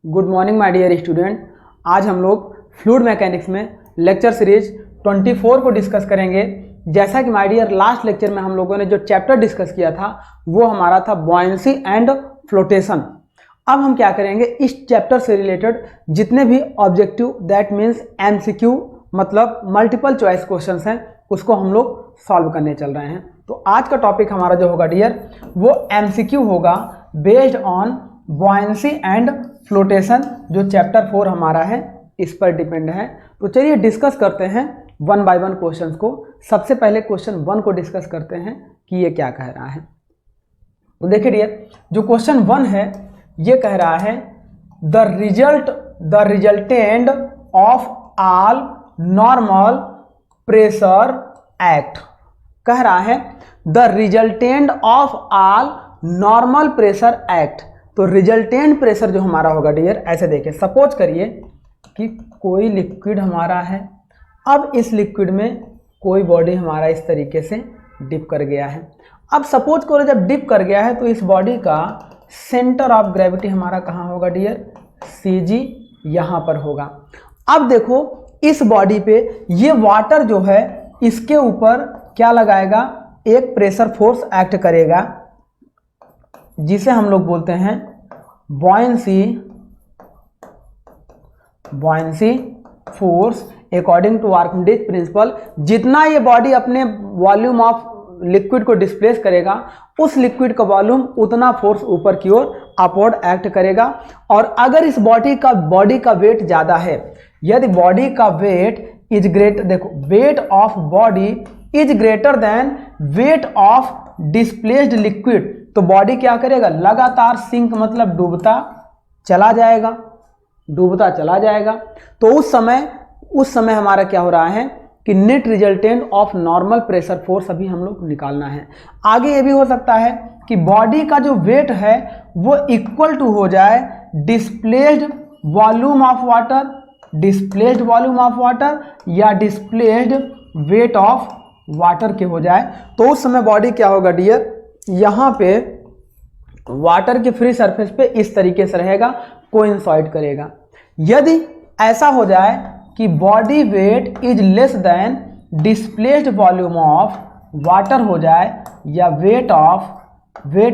Good morning my dear student. आज हम लोग फ्लूइड मैकेनिक्स में लेक्चर सीरीज 24 को डिस्कस करेंगे। जैसा कि माय डियर लास्ट लेक्चर में हम लोगों ने जो चैप्टर डिस्कस किया था वो हमारा था बॉयंसी एंड फ्लोटेशन। अब हम क्या करेंगे, इस चैप्टर से रिलेटेड जितने भी ऑब्जेक्टिव दैट मीन्स एमसीक्यू मतलब मल्टीपल चॉइस क्वेश्चंस हैं उसको हम लोग सॉल्व करने चल रहे हैं। तो आज का टॉपिक हमारा जो होगा डियर वो एमसीक्यू होगा based on buoyancy and flotation, जो चैप्टर 4 हमारा है इस पर डिपेंड है। तो चलिए डिस्कस करते हैं वन बाय वन क्वेश्चंस को। सबसे पहले क्वेश्चन 1 को डिस्कस करते हैं कि ये क्या कह रहा है। तो देखिए डियर, जो क्वेश्चन 1 है ये कह रहा है the resultant of all normal pressure act. कह रहा है the resultant of all normal pressure act. तो रिजल्टेंट प्रेशर जो हमारा होगा डियर, ऐसे देखिए, सपोज करिए कि कोई लिक्विड हमारा है। अब इस लिक्विड में कोई बॉडी हमारा इस तरीके से डिप कर गया है। अब सपोज करो जब डिप कर गया है तो इस बॉडी का सेंटर ऑफ ग्रेविटी हमारा कहाँ होगा डियर, CG यहाँ पर होगा। अब देखो इस बॉडी पे ये वाटर जो है इसके ऊपर क्या लगाएगा, एक प्रेशर फोर्स एक्ट करेगा जिसे हम लोग बोलते हैं buoyancy force according to Archimedes principle. जितना ये बॉडी अपने वॉल्यूम ऑफ लिक्विड को डिस्प्लेस करेगा उस लिक्विड का वॉल्यूम उतना फोर्स ऊपर की ओर अपवर्ड एक्ट करेगा। और अगर इस बॉडी का वेट ज़्यादा है, यदि बॉडी का वेट इज ग्रेटर, देखो wait of body is greater then wait of displaced liquid, तो बॉडी क्या करेगा, लगातार सिंक मतलब डूबता चला जाएगा। तो उस समय हमारा क्या हो रहा है कि net resultant of normal pressure force अभी हम लोग निकालना है। आगे ये भी हो सकता है कि बॉडी का जो वेट है वो इक्वल टू हो जाए डिस्प्लेस्ड वॉल्यूम ऑफ वाटर या डिस्प्लेस्ड वेट ऑफ वाटर के हो जाए। तो उस समय बॉडी क्या होगा डियर, यहाँ पे वाटर के फ्री सरफेस पे इस तरीके से रहेगा, कोइंसाइड करेगा। यदि ऐसा हो जाए कि body weight is less then displaced volume of water हो जाए या वेट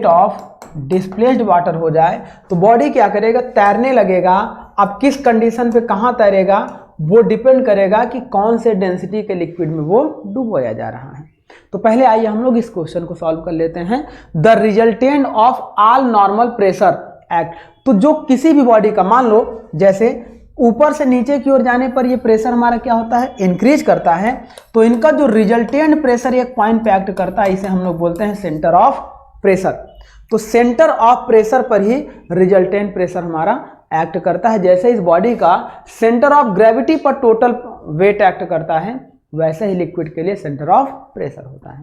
ऑफ डिस्प्लेस्ड वाटर हो जाए, तो बॉडी क्या करेगा, तैरने लगेगा। अब किस कंडीशन पे कहाँ तैरेगा वो डिपेंड करेगा कि कौन से डेंसिटी के लिक्विड में वो डुबोया जा रहा है। तो पहले आइए हम लोग इस क्वेश्चन को सॉल्व कर लेते हैं। The resultant of all normal pressure act. तो जो किसी भी बॉडी का, मान लो जैसे ऊपर से नीचे की ओर जाने पर ये प्रेशर हमारा क्या होता है, इंक्रीज करता है। तो इनका जो रिजल्टेंट प्रेशर एक पॉइंट पे एक्ट करता है, इसे हम लोग बोलते हैं सेंटर ऑफ प्रेशर। तो सेंटर ऑफ प्रेशर पर ही रिजल्टेंट प्रेशर हमारा एक्ट करता है। जैसे इस बॉडी का सेंटर ऑफ ग्रेविटी पर टोटल वेट एक्ट करता है, वैसे ही लिक्विड के लिए सेंटर ऑफ प्रेशर होता है।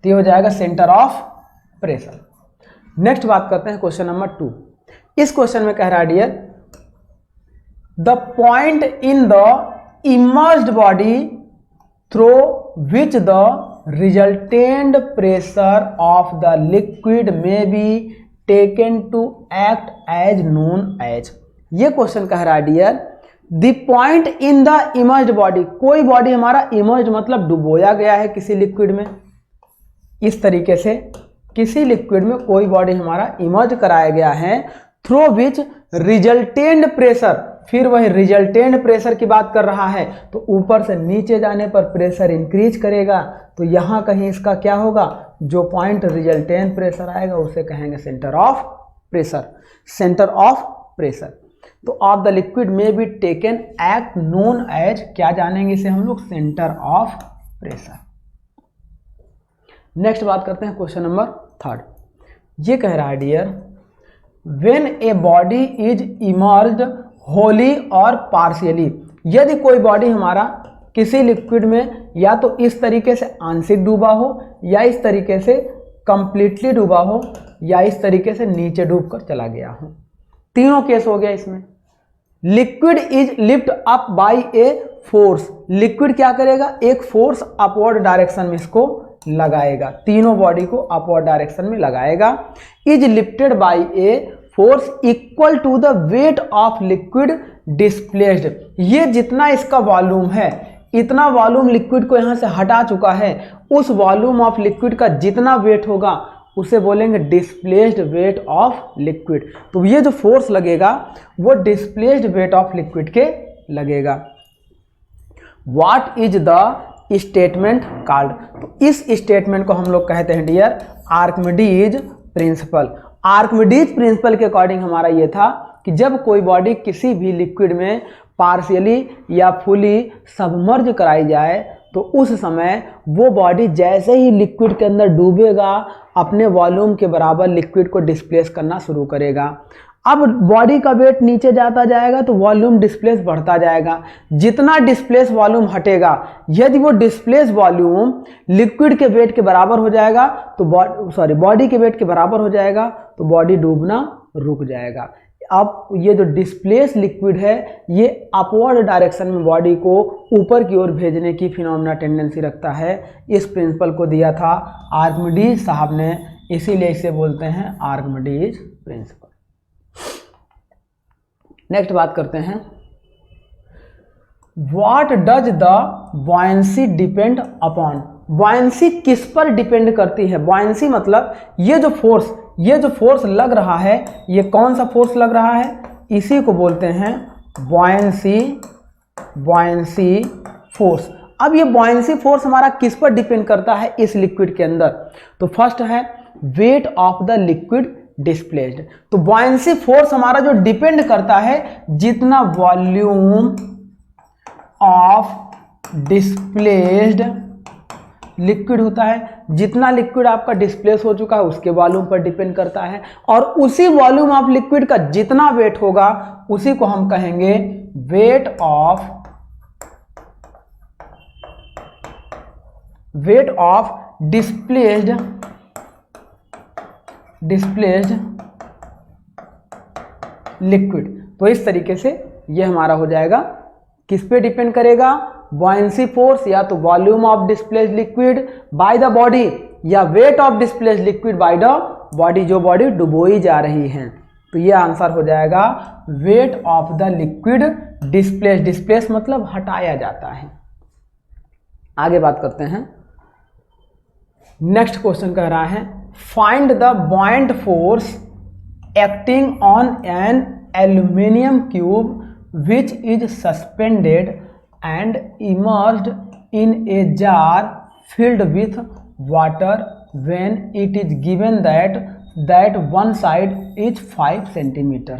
तो ये हो जाएगा सेंटर ऑफ प्रेशर। नेक्स्ट बात करते हैं क्वेश्चन नंबर 2। इस क्वेश्चन में कह रहा है dear the point in the immersed body through which the resultant pressure of the liquid में be taken to act as known as. ये क्वेश्चन कह रहा है dear the point in the immersed body, कोई बॉडी हमारा immersed मतलब डुबोया गया है किसी लिक्विड में, इस तरीके से किसी लिक्विड में कोई बॉडी हमारा इमर्ज कराया गया है, थ्रू विच रिजल्टेंट प्रेशर, फिर वही रिजल्टेंट प्रेशर की बात कर रहा है। तो ऊपर से नीचे जाने पर प्रेशर इंक्रीज करेगा, तो यहाँ कहीं इसका क्या होगा, जो पॉइंट रिजल्टेंट प्रेशर आएगा उसे कहेंगे सेंटर ऑफ प्रेशर। तो ऑफ द लिक्विड में be taken act known as, क्या जानेंगे इसे हम लोग, सेंटर ऑफ प्रेशर। नेक्स्ट बात करते हैं क्वेश्चन नंबर 3। ये कह रहा है dear when a body is immersed wholly और पार्शियली, यदि कोई बॉडी हमारा किसी लिक्विड में या तो इस तरीके से आंशिक डूबा हो या इस तरीके से कंप्लीटली डूबा हो या इस तरीके से नीचे डूब कर चला गया हो, तीनों केस हो गया इसमें। Liquid is lift up by a force, liquid क्या करेगा, एक फोर्स अपवर्ड डायरेक्शन में इसको लगाएगा, तीनों बॉडी को अपवर्ड डायरेक्शन में लगाएगा। Is lifted by a force equal to the weight of liquid displaced. ये जितना इसका वॉल्यूम है, इतना वॉल्यूम लिक्विड को यहाँ से हटा चुका है, उस वॉल्यूम ऑफ लिक्विड का जितना वेट होगा उसे बोलेंगे डिस्प्लेस्ड वेट ऑफ लिक्विड। तो ये जो फोर्स लगेगा वो डिस्प्लेस्ड वेट ऑफ लिक्विड के लगेगा। What is the statement called? तो इस स्टेटमेंट को हम लोग कहते हैं dear Archimedes principle. Archimedes principle के अकॉर्डिंग हमारा ये था कि जब कोई बॉडी किसी भी लिक्विड में पार्शियली या फुली सबमर्ज कराई जाए तो उस समय वो बॉडी जैसे ही लिक्विड के अंदर डूबेगा अपने वॉल्यूम के बराबर लिक्विड को डिस्प्लेस करना शुरू करेगा। अब बॉडी का वेट नीचे जाता जाएगा तो वॉल्यूम डिस्प्लेस बढ़ता जाएगा। जितना डिस्प्लेस वॉल्यूम हटेगा, यदि वो डिस्प्लेस वॉल्यूम लिक्विड के वेट के बराबर हो जाएगा तो बॉडी के वेट के बराबर हो जाएगा तो बॉडी डूबना रुक जाएगा। अब ये जो डिस्प्लेस लिक्विड है ये अपवर्ड डायरेक्शन में बॉडी को ऊपर की ओर भेजने की फिनोमेना टेंडेंसी रखता है। इस प्रिंसिपल को दिया था आर्किमिडीज साहब ने, इसीलिए इसे बोलते हैं आर्किमिडीज प्रिंसिपल। नेक्स्ट बात करते हैं, what does the buoyancy depend upon? Buoyancy किस पर डिपेंड करती है? बॉयंसी मतलब ये जो फोर्स लग रहा है, ये कौन सा फोर्स लग रहा है? इसी को बोलते हैं बॉयंसी फोर्स। अब ये बॉयंसी फोर्स हमारा किस पर डिपेंड करता है इस लिक्विड के अंदर? तो फर्स्ट है wait of the liquid displaced. तो बॉयंसी फोर्स हमारा जो डिपेंड करता है जितना वॉल्यूम ऑफ डिस्प्लेस्ड लिक्विड होता है, जितना लिक्विड आपका डिस्प्लेस हो चुका है उसके वॉल्यूम पर डिपेंड करता है, और उसी वॉल्यूम ऑफ लिक्विड का जितना वेट होगा उसी को हम कहेंगे वेट ऑफ डिस्प्लेस्ड लिक्विड। तो इस तरीके से ये हमारा हो जाएगा, किस पे डिपेंड करेगा? बॉयंसी फोर्स या तो volume of displaced liquid by the body या weight of displaced liquid by the body, जो बॉडी डुबोई जा रही है। तो ये आंसर हो जाएगा weight of the liquid displaced. Displace मतलब हटाया जाता है। आगे बात करते हैं, नेक्स्ट क्वेश्चन कह रहा है find the buoyant force acting on an aluminium cube which is suspended and immersed in a jar filled with water when it is given that one side is 5 centimeter।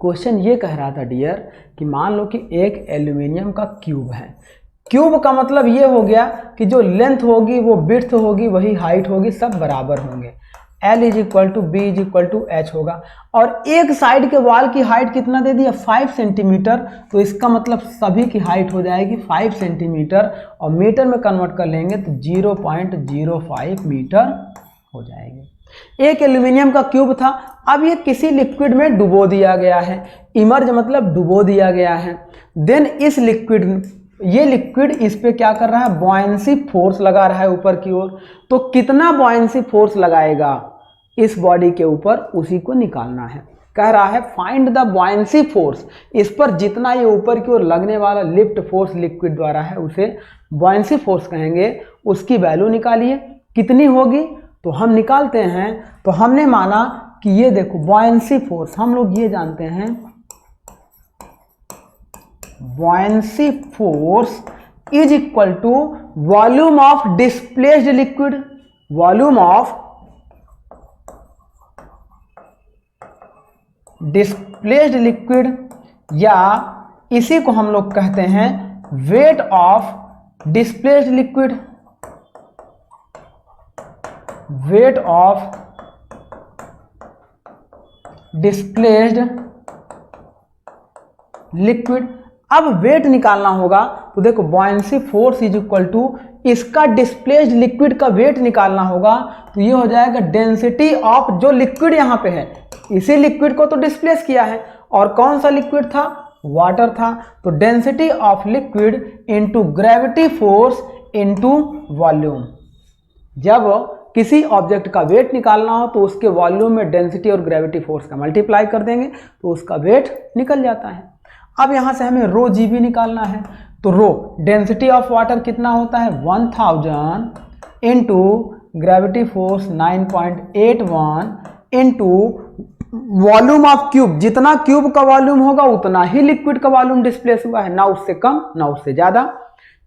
Question ये कह रहा था dear कि मान लो कि एक aluminium का cube है। क्यूब का मतलब ये हो गया कि जो लेंथ होगी वो विड्थ होगी वही हाइट होगी, सब बराबर होंगे। L is equal to B is equal to H होगा, और एक साइड के वॉल की हाइट कितना दे दिया? 5 सेंटीमीटर। तो इसका मतलब सभी की हाइट हो जाएगी 5 सेंटीमीटर, और मीटर में कन्वर्ट कर लेंगे तो 0.05 मीटर हो जाएगी। एक एल्यूमिनियम का क्यूब था, अब ये किसी लिक्विड में डुबो दिया गया है। इमर्ज मतलब डुबो दिया गया है। देन इस ये लिक्विड इस पे क्या कर रहा है? बॉयंसी फोर्स लगा रहा है ऊपर की ओर। तो कितना बॉयंसी फोर्स लगाएगा इस बॉडी के ऊपर, उसी को निकालना है। कह रहा है फाइंड द बॉयंसी फोर्स, इस पर जितना ये ऊपर की ओर लगने वाला लिफ्ट फोर्स लिक्विड द्वारा है उसे बॉयंसी फोर्स कहेंगे। उसकी वैल्यू निकालिए, कितनी होगी? तो हम निकालते हैं। तो हमने माना कि ये देखो बॉयंसी फोर्स, हम लोग ये जानते हैं buoyancy force is equal to volume of displaced liquid, volume of displaced liquid, या इसी को हम लोग कहते हैं weight of displaced liquid, weight of displaced liquid. अब वेट निकालना होगा तो देखो buoyancy force is equal to इसका डिस्प्लेस्ड लिक्विड का वेट निकालना होगा। तो ये हो जाएगा डेंसिटी ऑफ जो लिक्विड यहाँ पे है, इसी लिक्विड को तो डिस्प्लेस किया है, और कौन सा लिक्विड था? वाटर था। तो density of liquid into gravity force into volume. जब किसी ऑब्जेक्ट का वेट निकालना हो तो उसके वॉल्यूम में डेंसिटी और ग्रेविटी फोर्स का मल्टीप्लाई कर देंगे तो उसका वेट निकल जाता है। अब यहाँ से हमें रो जी भी निकालना है, तो रो डेंसिटी ऑफ वाटर कितना होता है 1000 into gravity force 9.81 into volume of cube, जितना क्यूब का वॉल्यूम होगा उतना ही लिक्विड का वॉल्यूम डिस्प्लेस हुआ है, ना उससे कम ना उससे ज्यादा।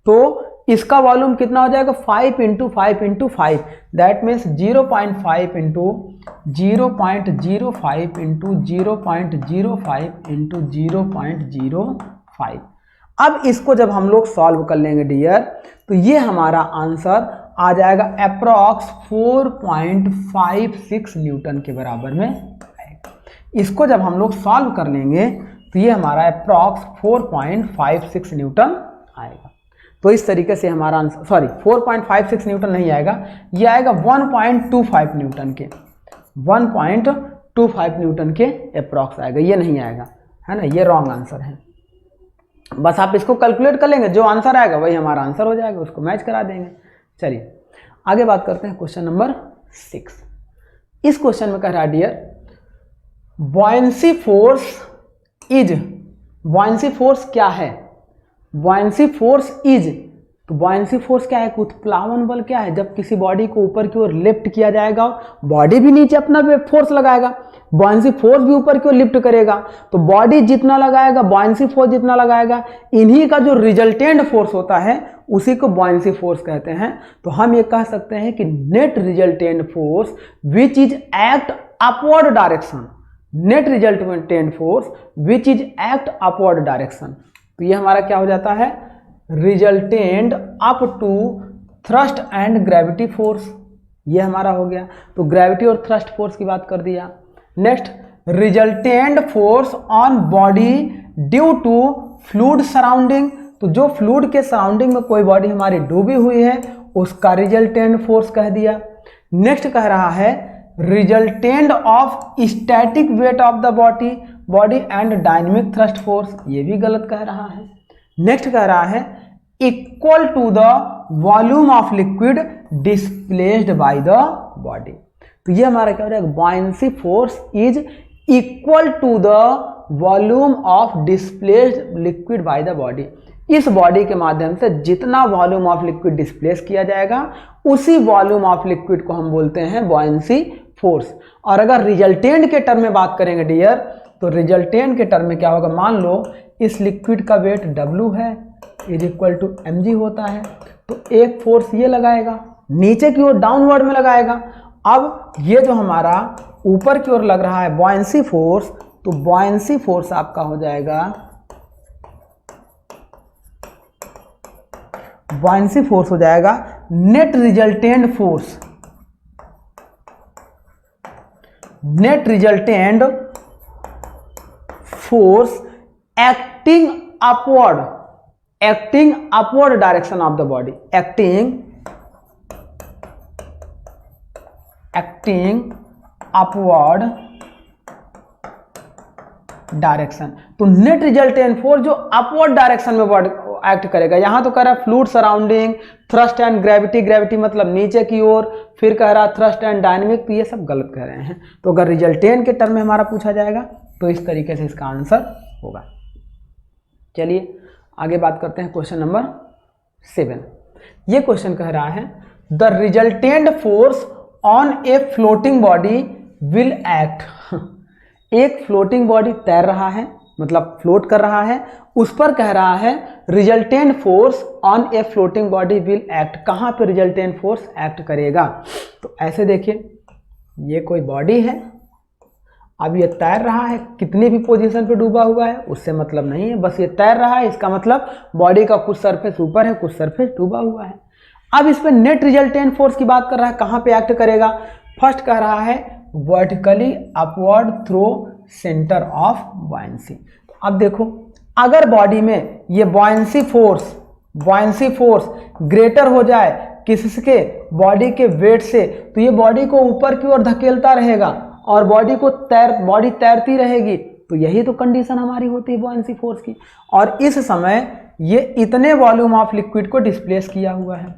तो इसका वॉल्यूम कितना हो जाएगा 5 into 5 into 5, that means 0.5 into 0.05 into 0.05 into 0.05। अब इसको जब हम लोग सॉल्व कर लेंगे डियर, तो ये हमारा आंसर आ जाएगा अप्रॉक्स 4.56 न्यूटन के बराबर में आएगा। इसको जब हम लोग सॉल्व कर लेंगे तो ये हमारा अप्रॉक्स 4.56 न्यूटन आएगा। तो इस तरीके से हमारा आंसर, सॉरी 4.56 न्यूटन नहीं आएगा, ये आएगा 1.25 न्यूटन के, 1.25 न्यूटन के अप्रॉक्स आएगा, ये नहीं आएगा, है ना, ये रॉन्ग आंसर है। बस आप इसको कैलकुलेट कर लेंगे, जो आंसर आएगा वही हमारा आंसर हो जाएगा, उसको मैच करा देंगे। चलिए आगे बात करते हैं क्वेश्चन नंबर 6। इस क्वेश्चन में कह रहा है dear buoyancy force is, buoyancy force क्या है, बॉयंसी फोर्स इज, तो बॉयंसी फोर्स क्या है, उत्प्लावन बल क्या है, जब किसी बॉडी को ऊपर की ओर लिफ्ट किया जाएगा बॉडी भी नीचे अपना फोर्स लगाएगा, बॉयंसी फोर्स भी ऊपर की ओर लिफ्ट करेगा, तो बॉडी जितना लगाएगा बॉयंसी फोर्स जितना लगाएगा, इन्हीं का जो रिजल्टेंट फोर्स होता है उसी को बॉयंसी फोर्स कहते हैं। तो हम ये कह सकते हैं कि net resultant force which is act upward direction, net resultant force which is act upward direction, तो ये हमारा क्या हो जाता है resultant up to thrust and gravity force, ये हमारा हो गया। तो ग्रेविटी और थ्रस्ट फोर्स की बात कर दिया। Next resultant force on body due to fluid surrounding, तो जो फ्लूइड के सराउंडिंग में कोई बॉडी हमारी डूबी हुई है उसका रिजल्टेंट फोर्स कह दिया। नेक्स्ट कह रहा है resultant of static wait of the body and dynamic thrust force, ये भी गलत कह रहा है। नेक्स्ट कह रहा है equal to the volume of liquid displaced by the body, तो ये हमारा क्या हो जाएगा buoyancy force is equal to the volume of displaced liquid by the body, इस बॉडी के माध्यम से जितना वॉल्यूम ऑफ लिक्विड डिस्प्लेस किया जाएगा उसी वॉल्यूम ऑफ लिक्विड को हम बोलते हैं बॉयंसी फोर्स। और अगर रिजल्टेंट के टर्म में बात करेंगे डियर, तो रिजल्टेंट के टर्म में क्या होगा, मान लो इस लिक्विड का वेट W है इज इक्वल टू mg होता है, तो एक फोर्स ये लगाएगा नीचे की ओर डाउनवर्ड में लगाएगा। अब ये जो हमारा ऊपर की ओर लग रहा है बॉयंसी फोर्स, तो बॉयंसी फोर्स आपका हो जाएगा, बॉयंसी फोर्स हो जाएगा net resultant force, net resultant force acting upward direction of the body, acting upward direction, तो नेट रिजल्टेंट फोर्स जो अपवर्ड डायरेक्शन में एक्ट करेगा। यहां तो कह रहा है fluid surrounding, thrust and gravity, gravity मतलब नीचे की ओर, फिर कह रहा थ्रस्ट एंड डायनेमिक, तो ये सब गलत कह रहे हैं। तो अगर रिजल्टेंट के टर्म में हमारा पूछा जाएगा तो इस तरीके से इसका आंसर होगा। चलिए आगे बात करते हैं क्वेश्चन नंबर 7। ये क्वेश्चन कह रहा है the resultant force on A floating body will act, एक फ्लोटिंग बॉडी तैर रहा है मतलब फ्लोट कर रहा है, उस पर कह रहा है resultant force on A floating body will act, कहाँ पे रिजल्टेंट फोर्स एक्ट करेगा। तो ऐसे देखिए ये कोई बॉडी है, अब ये तैर रहा है, कितनी भी पोजीशन पे डूबा हुआ है उससे मतलब नहीं है, बस ये तैर रहा है, इसका मतलब बॉडी का कुछ सरफेस ऊपर है कुछ सरफेस डूबा हुआ है। अब इस पे नेट रिजल्टेंट फोर्स की बात कर रहा है, कहाँ पे एक्ट करेगा। फर्स्ट कह रहा है vertically upward through centre of buoyancy. अब देखो अगर बॉडी में ये बॉयंसी फोर्स ग्रेटर हो जाए किसके, बॉडी के वेट से, तो ये बॉडी को ऊपर की ओर धकेलता रहेगा और बॉडी तैरती रहेगी। तो यही तो कंडीशन हमारी होती है बॉयंसी फोर्स की। और इस समय ये इतने वॉल्यूम ऑफ लिक्विड को डिस्प्लेस किया हुआ है,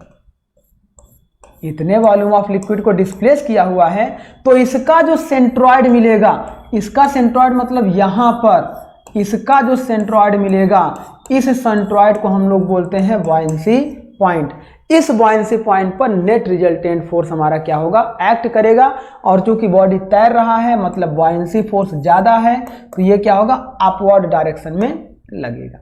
इतने वॉल्यूम ऑफ लिक्विड को डिस्प्लेस किया हुआ है, तो इसका जो सेंट्रॉइड मिलेगा, इसका सेंट्रॉइड मतलब यहाँ पर इसका जो सेंट्रॉइड मिलेगा, इस सेंट्रॉइड को हम लोग बोलते हैं बॉयंसी पॉइंट। इस बॉयंसी पॉइंट पर नेट रिजल्टेंट फोर्स हमारा क्या होगा, एक्ट करेगा। और चूंकि बॉडी तैर रहा है मतलब बॉयंसी फोर्स ज़्यादा है, तो ये क्या होगा, अपवर्ड डायरेक्शन में लगेगा।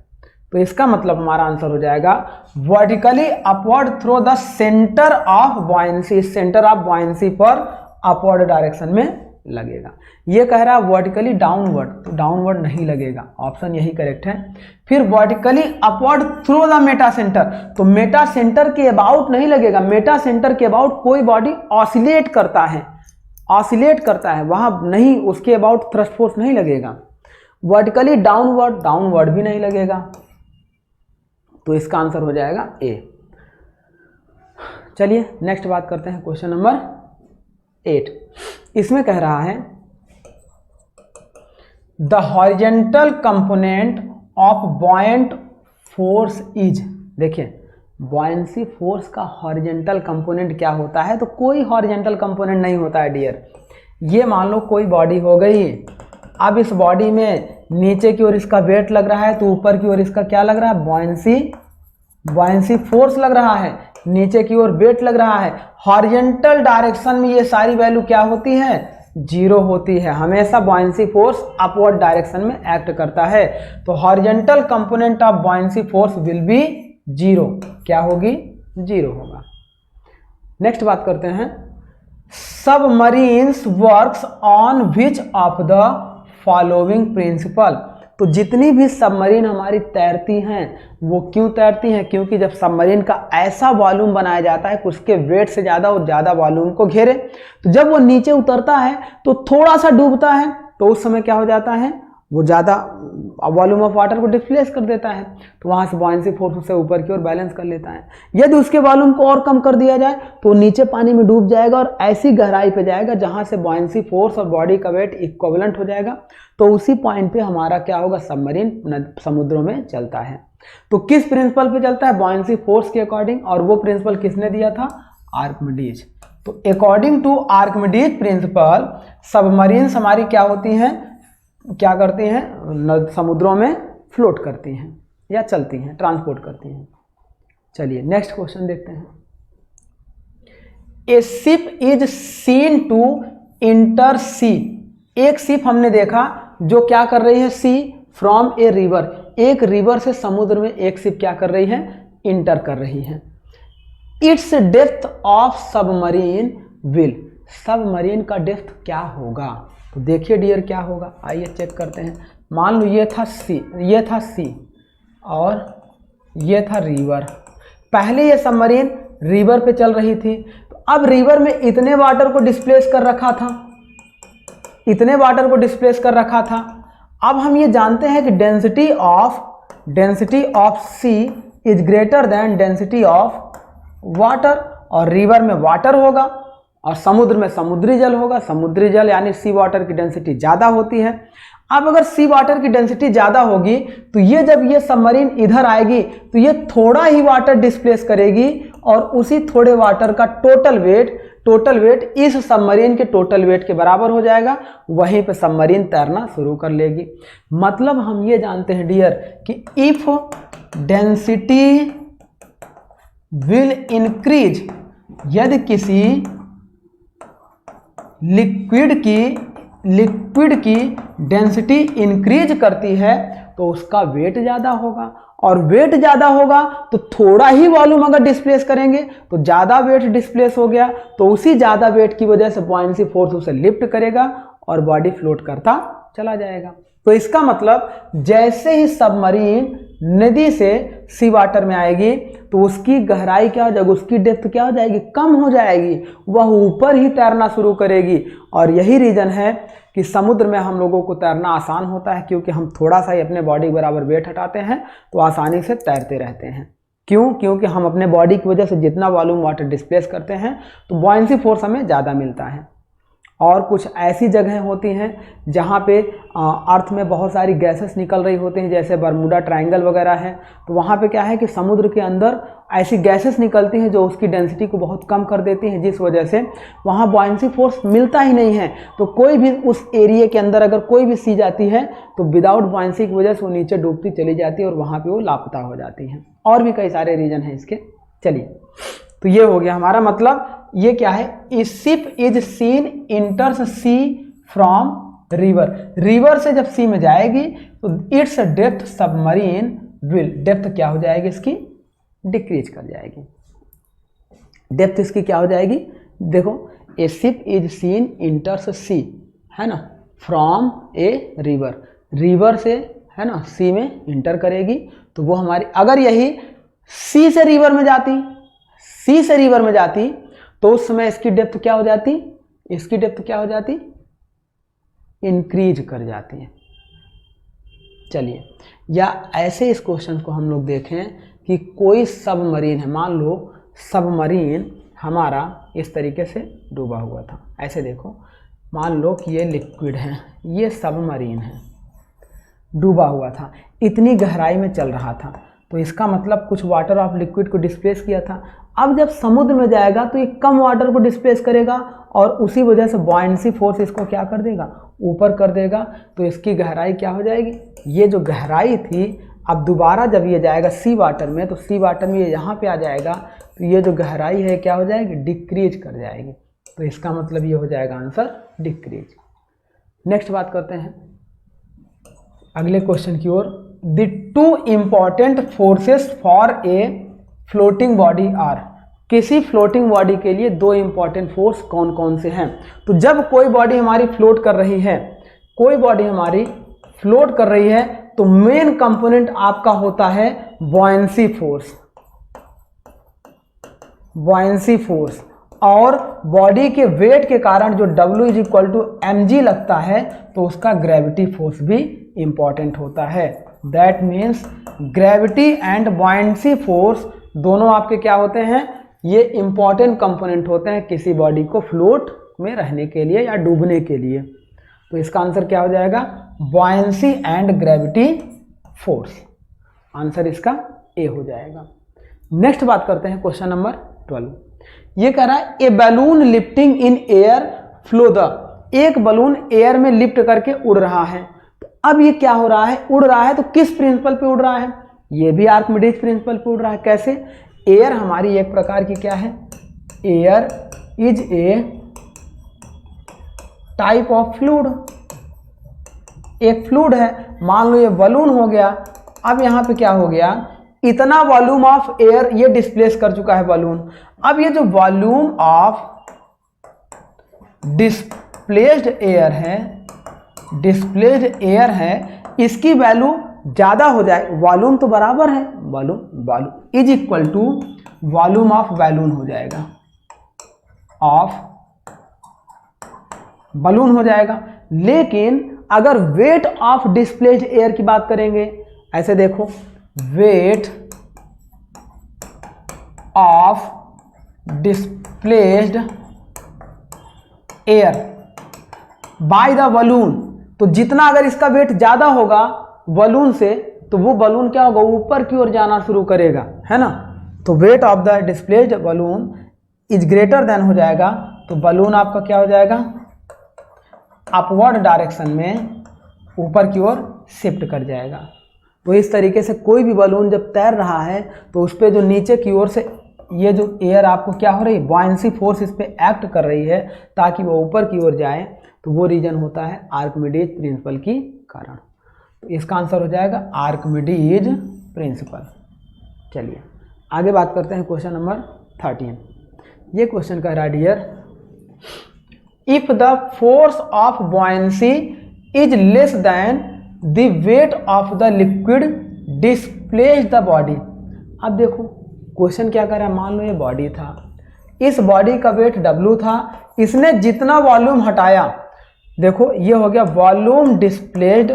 तो इसका मतलब हमारा आंसर हो जाएगा vertically upward through the centre of buoyancy, centre of buoyancy पर अपवर्ड डायरेक्शन में लगेगा। ये कह रहा है वर्टिकली डाउनवर्ड, तो डाउनवर्ड नहीं लगेगा, ऑप्शन यही करेक्ट है। फिर vertically upward through the Meta centre, तो मेटा सेंटर के अबाउट नहीं लगेगा। मेटा सेंटर के अबाउट कोई बॉडी ऑसिलेट करता है, ऑसिलेट करता है, वहां नहीं, उसके अबाउट थ्रस्ट फोर्स नहीं लगेगा। वर्टिकली डाउनवर्ड, डाउनवर्ड भी नहीं लगेगा। तो इसका आंसर हो जाएगा ए। चलिए नेक्स्ट बात करते हैं, क्वेश्चन नंबर 8। इसमें कह रहा है the horizontal component of buoyant force is. देखिए बॉयंसी फोर्स का हॉरिजेंटल कंपोनेंट क्या होता है, तो कोई हॉरिजेंटल कंपोनेंट नहीं होता है डियर। ये मान लो कोई बॉडी हो गई, अब इस बॉडी में नीचे की ओर इसका वेट लग रहा है, तो ऊपर की ओर इसका क्या लग रहा है, बॉयंसी फोर्स लग रहा है, नीचे की ओर वेट लग रहा है। हॉरिजेंटल डायरेक्शन में ये सारी वैल्यू क्या होती है, जीरो होती है। हमेशा बॉयंसी फोर्स अपवर्ड डायरेक्शन में एक्ट करता है, तो horizontal component of buoyancy force will be zero. क्या होगी, जीरो होगा। नेक्स्ट बात करते हैं, submarines works on which of the following principle. तो जितनी भी सबमरीन हमारी तैरती हैं वो क्यों तैरती हैं, क्योंकि जब सबमरीन का ऐसा वॉल्यूम बनाया जाता है कि उसके वेट से ज़्यादा और ज़्यादा वॉल्यूम को घेरे, तो जब वो नीचे उतरता है तो थोड़ा सा डूबता है, तो उस समय क्या हो जाता है, वो ज़्यादा वॉल्यूम ऑफ वाटर को डिस्प्लेस कर देता है, तो वहाँ से बॉयंसी फोर्स उसे ऊपर की ओर बैलेंस कर लेता है। यदि उसके वॉल्यूम को और कम कर दिया जाए तो नीचे पानी में डूब जाएगा और ऐसी गहराई पे जाएगा जहाँ से बॉयंसी फोर्स और बॉडी का वेट इक्विवेलेंट हो जाएगा, तो उसी पॉइंट पे हमारा क्या होगा, सबमरीन समुद्रों में चलता है। तो किस प्रिंसिपल पे चलता है, बॉयंसी फोर्स के अकॉर्डिंग, और वो प्रिंसिपल किसने दिया था, आर्किमिडीज। तो according to Archimedes principle submarines हमारी क्या होती हैं, क्या करती हैं, समुद्रों में फ्लोट करती हैं या चलती हैं, ट्रांसपोर्ट करती हैं। चलिए नेक्स्ट क्वेश्चन देखते हैं। A ship is seen to enter sea. एक शिप हमने देखा जो क्या कर रही है, सी फ्रॉम ए रिवर, एक रिवर से समुद्र में एक शिप क्या कर रही है, इंटर कर रही है। It's depth of submarine will, submarine का डेप्थ क्या होगा, तो देखिए डियर क्या होगा, आइए चेक करते हैं। मान लो ये था सी और ये था रिवर। पहले ये सबमरीन रिवर पे चल रही थी, तो अब रिवर में इतने वाटर को डिस्प्लेस कर रखा था, इतने वाटर को डिस्प्लेस कर रखा था। अब हम ये जानते हैं कि density of sea is greater than density of water, और रिवर में वाटर होगा और समुद्र में समुद्री जल होगा। समुद्री जल यानी सी वाटर की डेंसिटी ज़्यादा होती है। अब अगर सी वाटर की डेंसिटी ज़्यादा होगी तो ये जब ये सबमरीन इधर आएगी तो ये थोड़ा ही वाटर डिस्प्लेस करेगी और उसी थोड़े वाटर का टोटल वेट इस सबमरीन के टोटल वेट के बराबर हो जाएगा। वहीं पे सबमरीन तैरना शुरू कर लेगी। मतलब हम ये जानते हैं डियर कि इफ डेंसिटी विल इंक्रीज, यदि किसी लिक्विड की डेंसिटी इंक्रीज करती है तो उसका वेट ज़्यादा होगा, और वेट ज़्यादा होगा तो थोड़ा ही वॉल्यूम अगर डिस्प्लेस करेंगे तो ज़्यादा वेट डिस्प्लेस हो गया, तो उसी ज़्यादा वेट की वजह से बॉयंसी फोर्स उसे लिफ्ट करेगा और बॉडी फ्लोट करता चला जाएगा। तो इसका मतलब जैसे ही सबमरीन नदी से सी वाटर में आएगी तो उसकी गहराई क्या हो जाएगी, उसकी डेप्थ क्या हो जाएगी, कम हो जाएगी, वह ऊपर ही तैरना शुरू करेगी। और यही रीज़न है कि समुद्र में हम लोगों को तैरना आसान होता है, क्योंकि हम थोड़ा सा ही अपने बॉडी के बराबर वेट हटाते हैं तो आसानी से तैरते रहते हैं। क्यों, क्योंकि हम अपने बॉडी की वजह से जितना वॉल्यूम वाटर डिस्प्लेस करते हैं तो बॉयंसी फोर्स हमें ज़्यादा मिलता है। और कुछ ऐसी जगहें होती हैं जहाँ पे अर्थ में बहुत सारी गैसेस निकल रही होती हैं, जैसे बरमूडा ट्रायंगल वगैरह है। तो वहाँ पे क्या है कि समुद्र के अंदर ऐसी गैसेस निकलती हैं जो उसकी डेंसिटी को बहुत कम कर देती हैं, जिस वजह से वहाँ बॉयंसी फोर्स मिलता ही नहीं है। तो कोई भी उस एरिया के अंदर अगर कोई भी सी जाती है तो विदाउट बॉयंसी की वजह से वो नीचे डूबती चली जाती है और वहाँ पर वो लापता हो जाती हैं। और भी कई सारे रीजन हैं इसके। चलिए, तो ये हो गया हमारा, मतलब ये क्या है, a ship is seen enters sea from river. River से जब सी में जाएगी तो its depth submarine will, depth क्या हो जाएगी इसकी, डिक्रीज कर जाएगी। डेप्थ इसकी क्या हो जाएगी, देखो a ship is seen enters sea, है ना, फ्रॉम ए रिवर, रिवर से, है ना, सी में इंटर करेगी। तो वो हमारी, अगर यही सी से रिवर में जाती, सी से रिवर में जाती तो उस समय इसकी डेप्थ क्या हो जाती, इसकी डेप्थ क्या हो जाती, इंक्रीज कर जाती है। चलिए, या ऐसे इस क्वेश्चन को हम लोग देखें कि कोई सबमरीन है, मान लो सबमरीन हमारा इस तरीके से डूबा हुआ था। ऐसे देखो, मान लो कि ये लिक्विड है, ये सबमरीन है, डूबा हुआ था, इतनी गहराई में चल रहा था। तो इसका मतलब कुछ वाटर ऑफ लिक्विड को डिस्प्लेस किया था। अब जब समुद्र में जाएगा तो ये कम वाटर को डिस्प्लेस करेगा और उसी वजह से बॉयंसी फोर्स इसको क्या कर देगा, ऊपर कर देगा। तो इसकी गहराई क्या हो जाएगी, ये जो गहराई थी, अब दोबारा जब ये जाएगा सी वाटर में तो सी वाटर में ये यहाँ पे आ जाएगा, तो ये जो गहराई है क्या हो जाएगी, डिक्रीज कर जाएगी। तो इसका मतलब ये हो जाएगा आंसर डिक्रीज। नेक्स्ट बात करते हैं अगले क्वेश्चन की ओर। The two important forces for a floating body are, किसी फ्लोटिंग बॉडी के लिए दो इंपॉर्टेंट फोर्स कौन कौन से हैं। तो जब कोई बॉडी हमारी फ्लोट कर रही है, कोई बॉडी हमारी फ्लोट कर रही है, तो मेन कंपोनेंट आपका होता है बॉयंसी फोर्स, बॉयंसी फोर्स। और बॉडी के वेट के कारण जो W = लगता है, तो उसका ग्रेविटी फोर्स भी इंपॉर्टेंट होता है। That means gravity and buoyancy force दोनों आपके क्या होते हैं, ये इंपॉर्टेंट कंपोनेंट होते हैं किसी बॉडी को फ्लोट में रहने के लिए या डूबने के लिए। तो इसका आंसर क्या हो जाएगा, buoyancy and gravity force. Answer इसका ए हो जाएगा। नेक्स्ट बात करते हैं क्वेश्चन नंबर 12। ये कह रहा है a balloon lifting in air flow the, एक बलून एयर में लिफ्ट करके उड़ रहा है। तो अब ये क्या हो रहा है, उड़ रहा है, तो किस प्रिंसिपल पे उड़ रहा है, ये भी आर्किमिडीज प्रिंसिपल पे उड़ रहा है। कैसे, एयर हमारी एक प्रकार की क्या है, air is a type of fluid, एक फ्लूइड है। मान लो ये बलून हो गया, अब यहाँ पे क्या हो गया, इतना वॉल्यूम ऑफ एयर ये डिस्प्लेस कर चुका है बलून। अब ये जो वॉल्यूम ऑफ डिस्प्लेस्ड एयर है, डिस्प्लेस्ड एयर है, इसकी वैल्यू ज्यादा हो जाए, वॉल्यूम तो बराबर है, volume is equal to volume of balloon हो जाएगा, ऑफ बलून हो जाएगा। लेकिन अगर वेट ऑफ डिस्प्लेस्ड एयर की बात करेंगे, ऐसे देखो, wait of displaced air by the balloon, तो जितना अगर इसका वेट ज्यादा होगा बलून से, तो वो बलून क्या होगा, ऊपर की ओर जाना शुरू करेगा, है ना। तो weight of the displaced balloon is greater then हो जाएगा, तो बलून आपका क्या हो जाएगा, अपवर्ड डायरेक्शन में ऊपर की ओर शिफ्ट कर जाएगा। तो इस तरीके से कोई भी बलून जब तैर रहा है तो उस पर जो नीचे की ओर से ये जो एयर आपको क्या हो रही है, बॉयंसी फोर्स इस पर एक्ट कर रही है ताकि वो ऊपर की ओर जाए, तो वो रीजन होता है आर्किमिडीज प्रिंसिपल की कारण। तो इसका आंसर हो जाएगा आर्किमिडीज प्रिंसिपल। चलिए आगे बात करते हैं क्वेश्चन नंबर 13। ये क्वेश्चन कह रहा है, dear if the force of buoyancy is less than the weight of the liquid displace the body. अब देखो क्वेश्चन क्या कर रहा है, मान लो ये बॉडी था, इस बॉडी का वेट W था, इसने जितना वॉल्यूम हटाया, देखो ये हो गया वॉल्यूम डिस्प्लेस्ड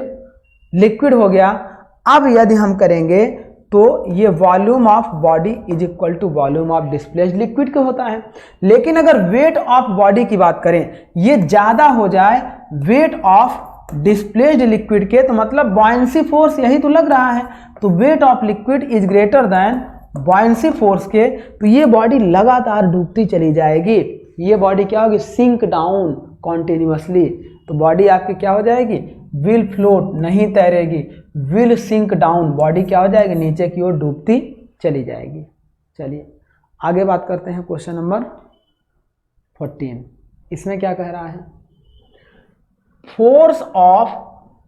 लिक्विड हो गया। अब यदि हम करेंगे तो ये volume of body is equal to volume of displaced liquid के होता है। लेकिन अगर वेट ऑफ बॉडी की बात करें, ये ज़्यादा हो जाए वेट ऑफ डिस्प्लेस्ड लिक्विड के, तो मतलब बॉयंसी फोर्स यही तो लग रहा है, तो weight of liquid is greater then buoyancy force के, तो ये बॉडी लगातार डूबती चली जाएगी। ये बॉडी क्या होगी, सिंक डाउन कॉन्टिन्यूसली। तो बॉडी आपकी क्या हो जाएगी, विल फ्लोट, नहीं तैरेगी, विल सिंक डाउन, बॉडी क्या हो जाएगी, नीचे की ओर डूबती चली जाएगी। चलिए आगे बात करते हैं क्वेश्चन नंबर 14। इसमें क्या कह रहा है, force of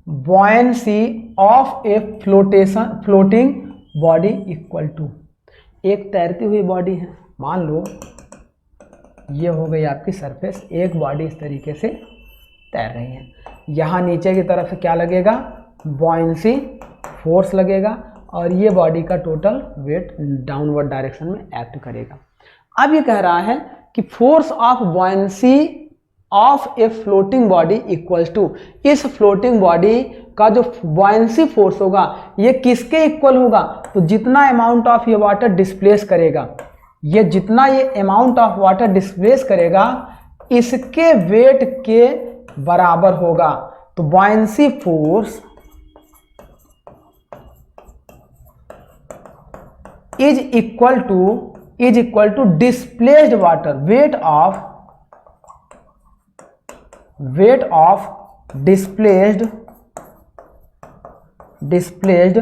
buoyancy of a floating body equal to, एक तैरती हुई बॉडी है, मान लो ये हो गई आपकी सरफेस, एक बॉडी इस तरीके से तैर रही है, यहाँ नीचे की तरफ से क्या लगेगा, बॉयंसी फोर्स लगेगा और ये बॉडी का टोटल वेट डाउनवर्ड डायरेक्शन में एक्ट करेगा। अब ये कह रहा है कि force of buoyancy of a floating body equals to, इस फ्लोटिंग बॉडी का जो बॉयंसी फोर्स होगा ये किसके इक्वल होगा, तो जितना अमाउंट ऑफ ये वाटर डिस्प्लेस करेगा, ये जितना ये अमाउंट ऑफ वाटर डिस्प्लेस करेगा इसके वेट के बराबर होगा। तो buoyancy force is equal to displaced water, weight of displaced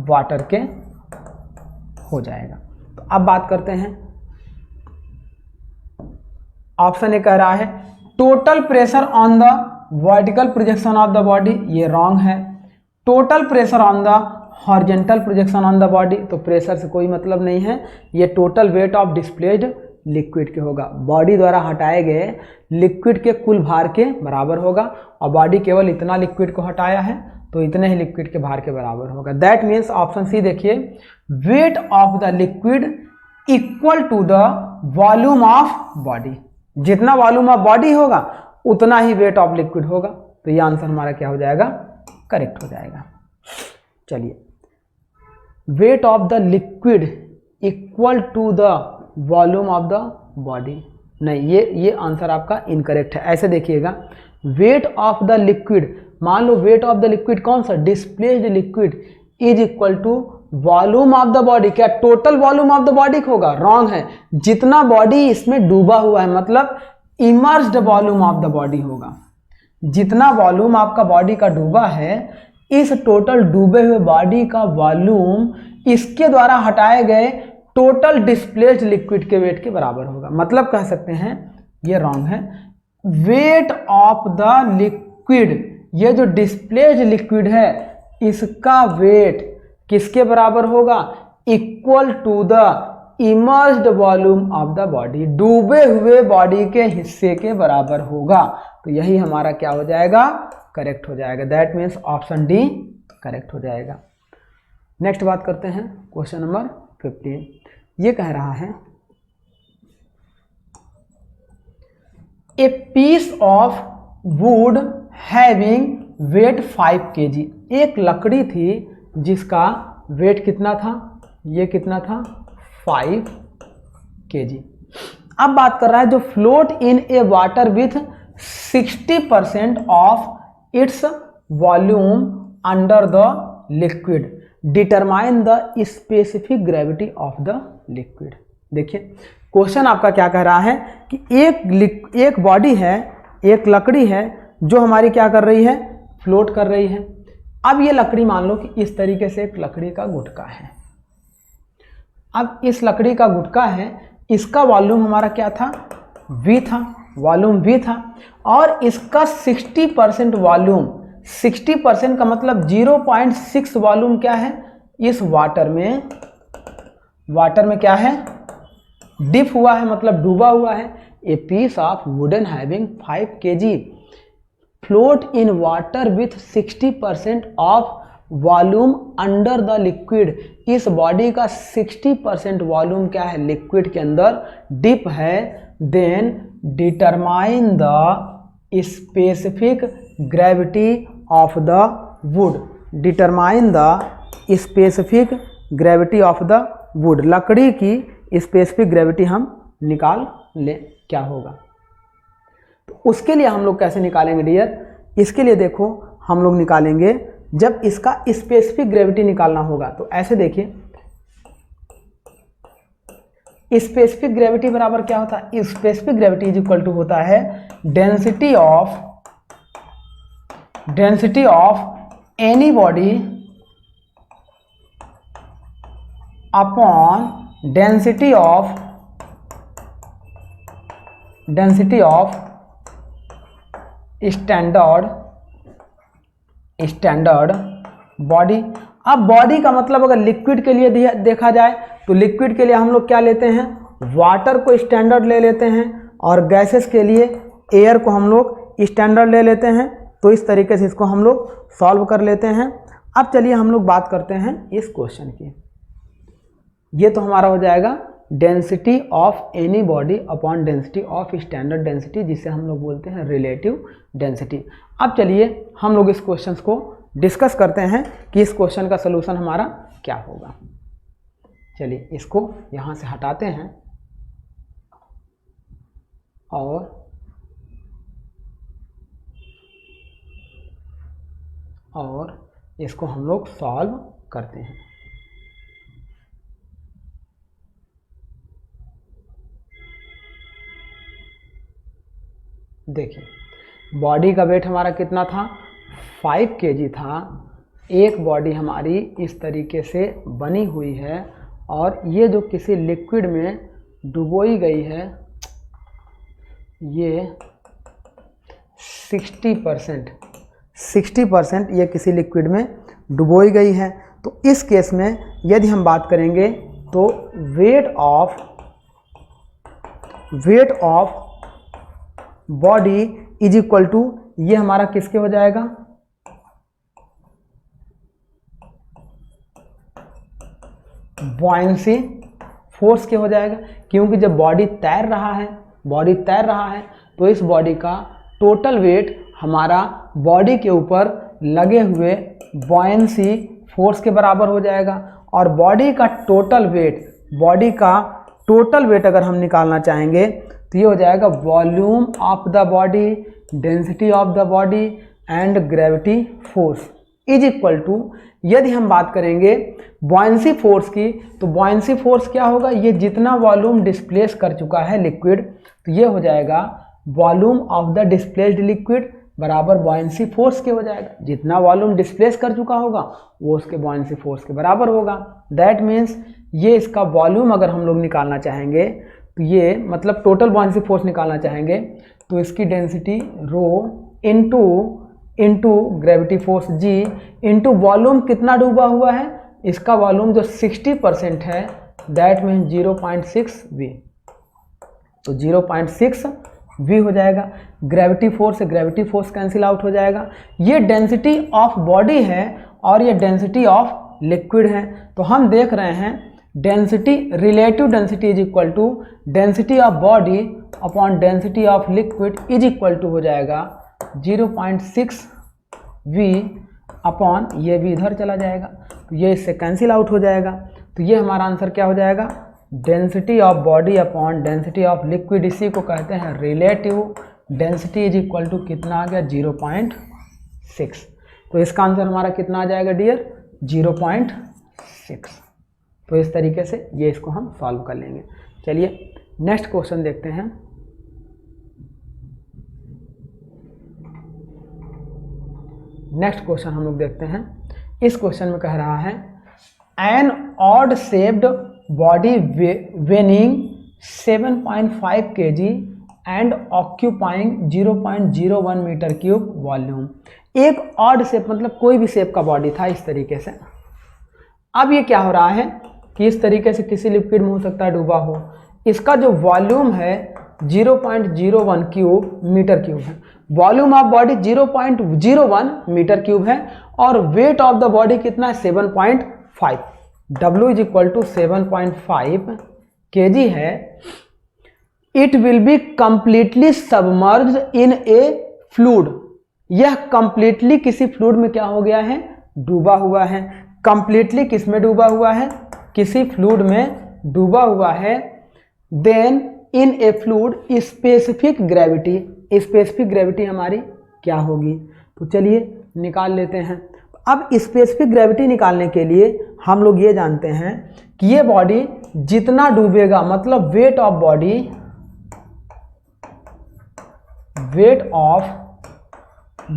water के हो जाएगा। तो अब बात करते हैं, ऑप्शन ए कह रहा है total pressure on the vertical projection of the body, ये रॉन्ग है। Total pressure on the horizontal projection on the body, तो प्रेशर से कोई मतलब नहीं है, ये total weight of displaced liquid के होगा, बॉडी द्वारा हटाए गए लिक्विड के कुल भार के बराबर होगा, और बॉडी केवल इतना लिक्विड को हटाया है तो इतने ही लिक्विड के भार के बराबर होगा। दैट मीन्स ऑप्शन सी देखिए, weight of the liquid equal to the volume of body, जितना वॉल्यूम ऑफ बॉडी होगा उतना ही वेट ऑफ लिक्विड होगा, तो ये आंसर हमारा क्या हो जाएगा, करेक्ट हो जाएगा। चलिए, weight of the liquid equal to the volume of the body, नहीं, ये आंसर आपका इनकरेक्ट है। ऐसे देखिएगा, वेट ऑफ द लिक्विड, मान लो वेट ऑफ द लिक्विड कौन सा, displaced liquid is equal to volume of the body, क्या total volume of the body होगा, रॉन्ग है, जितना बॉडी इसमें डूबा हुआ है, मतलब immersed volume of the body होगा, जितना वॉल्यूम आपका बॉडी का डूबा है, इस टोटल डूबे हुए बॉडी का वॉल्यूम इसके द्वारा हटाए गए टोटल डिस्प्लेस्ड लिक्विड के वेट के बराबर होगा। मतलब कह सकते हैं ये रॉन्ग है, वेट ऑफ द लिक्विड, ये जो डिस्प्लेस्ड लिक्विड है इसका वेट किसके बराबर होगा, equal to the immersed volume of the body, डूबे हुए बॉडी के हिस्से के बराबर होगा। तो यही हमारा क्या हो जाएगा, करेक्ट हो जाएगा। That means option D correct हो जाएगा। नेक्स्ट बात करते हैं क्वेश्चन नंबर 15। ये कह रहा है a piece of wood having weight 5 kg, एक लकड़ी थी जिसका वेट कितना था, ये कितना था, 5 kg। अब बात कर रहा है जो float in a water with 60% of its volume under the liquid, determine the specific gravity of the liquid. देखिए क्वेश्चन आपका क्या कह रहा है कि एक बॉडी है, एक लकड़ी है जो हमारी क्या कर रही है, फ्लोट कर रही है। अब ये लकड़ी मान लो कि इस तरीके से एक लकड़ी का गुटका है। अब इस लकड़ी का गुटका है, इसका वॉल्यूम हमारा क्या था, V था, वॉल्यूम V था, और इसका 60% वॉल्यूम, 60% का मतलब 0.6 वॉल्यूम क्या है, इस वाटर में क्या है, डिप हुआ है, मतलब डूबा हुआ है। A piece of wooden having 5 kg float in water with 60% of volume under the liquid, इस बॉडी का 60% वॉल्यूम क्या है, लिक्विड के अंदर डिप है। Then determine the specific gravity of the wood, determine the specific gravity of the wood, लकड़ी की specific gravity हम निकाल ले क्या होगा। तो उसके लिए हम लोग कैसे निकालेंगे डियर, इसके लिए देखो हम लोग निकालेंगे जब इसका स्पेसिफिक ग्रेविटी निकालना होगा। तो ऐसे देखिए, स्पेसिफिक ग्रेविटी बराबर क्या होता है, specific gravity is equal to होता है density of any body upon density of standard body. अब बॉडी का मतलब अगर लिक्विड के लिए देखा जाए तो लिक्विड के लिए हम लोग क्या लेते हैं, वाटर को स्टैंडर्ड ले लेते हैं, और गैसेस के लिए एयर को हम लोग स्टैंडर्ड ले लेते हैं। तो इस तरीके से इसको हम लोग सॉल्व कर लेते हैं। अब चलिए हम लोग बात करते हैं इस क्वेश्चन की। ये तो हमारा हो जाएगा density of any body upon density of standard density, जिसे हम लोग बोलते हैं रिलेटिव डेंसिटी। अब चलिए हम लोग इस क्वेश्चन को डिस्कस करते हैं कि इस क्वेश्चन का सलूशन हमारा क्या होगा। चलिए इसको यहाँ से हटाते हैं और इसको हम लोग सॉल्व करते हैं। देखिए बॉडी का वेट हमारा कितना था, 5 kg था। एक बॉडी हमारी इस तरीके से बनी हुई है और ये जो किसी लिक्विड में डुबोई गई है, ये 60% ये किसी लिक्विड में डुबोई गई है। तो इस केस में यदि हम बात करेंगे तो weight of body is equal to, ये हमारा किसके हो जाएगा, बॉयंसी फोर्स के हो जाएगा। क्योंकि जब बॉडी तैर रहा है तो इस बॉडी का टोटल वेट हमारा बॉडी के ऊपर लगे हुए बॉयंसी फोर्स के बराबर हो जाएगा। और बॉडी का टोटल वेट अगर हम निकालना चाहेंगे तो ये हो जाएगा volume of the body, density of the body and gravity force is equal to, यदि हम बात करेंगे बॉयंसी फोर्स की, तो बॉयंसी फोर्स क्या होगा, ये जितना वॉल्यूम डिस्प्लेस कर चुका है लिक्विड, तो ये हो जाएगा volume of the displaced liquid बराबर बॉयंसी फोर्स के हो जाएगा। जितना वॉल्यूम डिस्प्लेस कर चुका होगा वो उसके बॉयंसी फोर्स के बराबर होगा। दैट मीन्स ये इसका वॉल्यूम अगर हम लोग निकालना चाहेंगे तो ये मतलब टोटल बॉयंसी फोर्स निकालना चाहेंगे तो इसकी density rho into gravity force G into volume कितना डूबा हुआ है, इसका वॉल्यूम जो 60% है, दैट मीन्स 0.6 V। तो 0.6 V हो जाएगा। ग्रेविटी फोर्स से ग्रेविटी फोर्स कैंसिल आउट हो जाएगा। ये डेंसिटी ऑफ बॉडी है और ये डेंसिटी ऑफ लिक्विड है। तो हम देख रहे हैं density, relative density is equal to density of body upon density of liquid is equal to हो जाएगा 0.6 V अपॉन ये भी इधर चला जाएगा, तो ये इससे कैंसिल आउट हो जाएगा। तो ये हमारा आंसर क्या हो जाएगा, density of body upon density of liquid, इसी को कहते हैं relative density is equal to कितना आ गया 0.6। तो इसका आंसर हमारा कितना आ जाएगा डियर 0.6। तो इस तरीके से ये इसको हम सॉल्व कर लेंगे। चलिए नेक्स्ट क्वेश्चन देखते हैं। नेक्स्ट क्वेश्चन हम लोग देखते हैं। इस क्वेश्चन में कह रहा है an odd shaped body weighing 7.5 kg and occupying 0.01 metre cube volume. एक ऑड शेप मतलब कोई भी शेप का बॉडी था इस तरीके से। अब ये क्या हो रहा है कि इस तरीके से किसी लिक्विड में हो सकता है डूबा हो, इसका जो वॉल्यूम है 0.01 मीटर क्यूब है। Volume of body 0.01 metre cube है और वेट ऑफ द बॉडी कितना है 7.5। W is equal to 7.5 kg है। It will be completely submerged in a fluid. यह कंप्लीटली किसी फ्लूइड में क्या हो गया है, डूबा हुआ है। कंप्लीटली किस में डूबा हुआ है, किसी फ्लूइड में डूबा हुआ है, then in a fluid specific gravity हमारी क्या होगी। तो चलिए निकाल लेते हैं। अब स्पेसिफिक ग्रेविटी निकालने के लिए हम लोग ये जानते हैं कि ये बॉडी जितना डूबेगा, मतलब weight of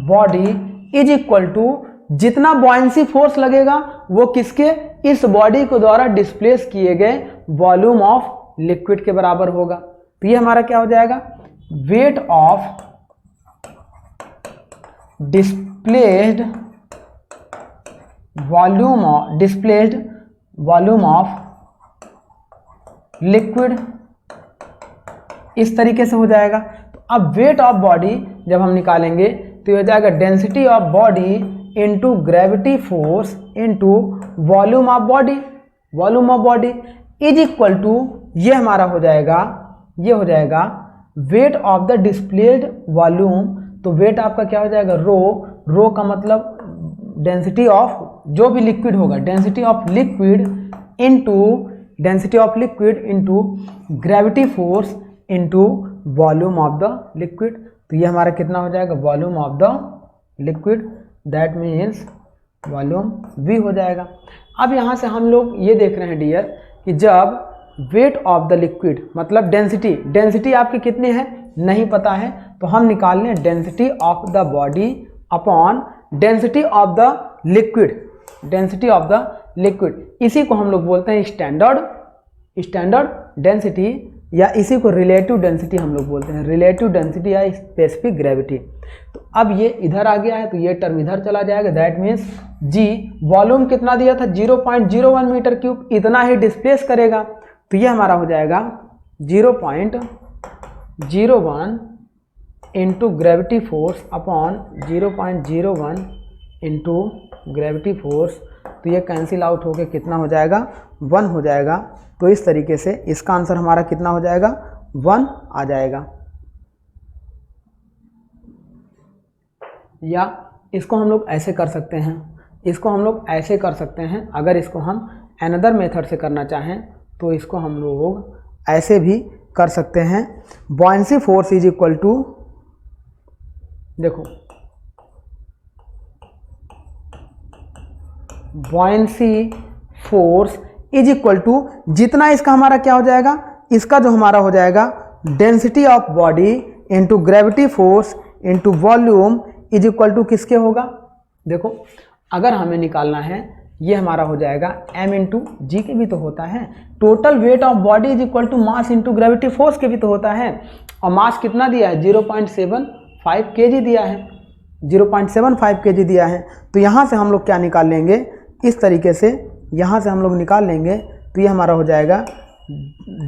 body is equal to जितना बॉयंसी फोर्स लगेगा वो किसके, इस बॉडी को द्वारा डिस्प्लेस किए गए वॉल्यूम ऑफ लिक्विड के बराबर होगा। तो ये हमारा क्या हो जाएगा, weight of displaced volume of liquid, इस तरीके से हो जाएगा। तो अब वेट ऑफ बॉडी जब हम निकालेंगे तो ये हो जाएगा density of body into gravity force into volume of body is equal to, ये हमारा हो जाएगा weight of the displaced volume. तो वेट आपका क्या हो जाएगा, रो का मतलब डेंसिटी ऑफ जो भी लिक्विड होगा, density of liquid into gravity force into volume of the liquid. तो ये हमारा कितना हो जाएगा, volume of the liquid, that means volume V हो जाएगा। अब यहाँ से हम लोग ये देख रहे हैं डियर कि जब वेट ऑफ द लिक्विड मतलब डेंसिटी आपकी कितनी है नहीं पता है, तो हम निकाल लें density of the body upon density of the liquid. इसी को हम लोग बोलते हैं स्टैंडर्ड डेंसिटी, या इसी को रिलेटिव डेंसिटी हम लोग बोलते हैं, रिलेटिव डेंसिटी या स्पेसिफिक ग्रेविटी। तो अब ये इधर आ गया है तो ये टर्म इधर चला जाएगा, दैट मीन्स जी वॉल्यूम कितना दिया था 0.01 मीटर क्यूब, इतना ही डिस्प्लेस करेगा। तो ये हमारा हो जाएगा 0.01 into gravity force upon 0.01 into gravity force. तो ये कैंसिल आउट होकर कितना हो जाएगा, 1 हो जाएगा। तो इस तरीके से इसका आंसर हमारा कितना हो जाएगा, 1 आ जाएगा। या इसको हम लोग ऐसे कर सकते हैं, अगर इसको हम अनदर मेथड से करना चाहें तो इसको हम लोग ऐसे भी कर सकते हैं। Buoyancy force is equal to, देखो buoyancy force is equal to जितना इसका हमारा क्या हो जाएगा, इसका जो हमारा हो जाएगा density of body into gravity force into volume is equal to किसके होगा। देखो अगर हमें निकालना है ये हमारा हो जाएगा m इंटू जी के भी तो होता है, total weight of body is equal to mass into gravity force के भी तो होता है, और मास कितना दिया है 0.75 kg दिया है, 0.75 kg दिया है। तो यहाँ से हम लोग क्या निकाल लेंगे, इस तरीके से यहाँ से हम लोग निकाल लेंगे। तो ये हमारा हो जाएगा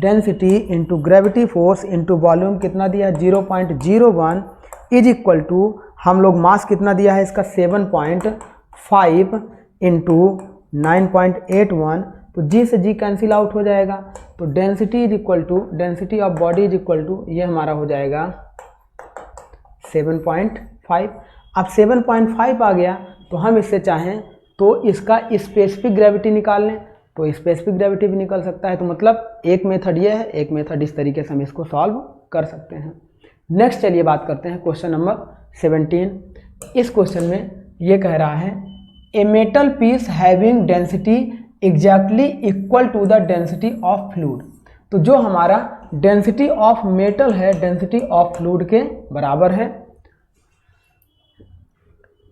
density into gravity force into volume कितना दिया है 0.01 इज इक्वल टू, हम लोग मास कितना दिया है इसका 7.5 इंटू 9.81। तो जी से जी कैंसिल आउट हो जाएगा। तो density is equal to density of body is equal to ये हमारा हो जाएगा 7.5। अब 7.5 आ गया तो हम इससे चाहें तो इसका स्पेसिफिक ग्रेविटी निकाल लें, तो स्पेसिफिक ग्रेविटी भी निकल सकता है। तो मतलब एक मेथड ये है, एक मेथड इस तरीके से हम इसको सॉल्व कर सकते हैं। नेक्स्ट चलिए बात करते हैं क्वेश्चन नंबर 17। इस क्वेश्चन में ये कह रहा है a metal piece having density exactly equal to the density of fluid. तो जो हमारा डेंसिटी ऑफ मेटल है डेंसिटी ऑफ फ्लूइड के बराबर है।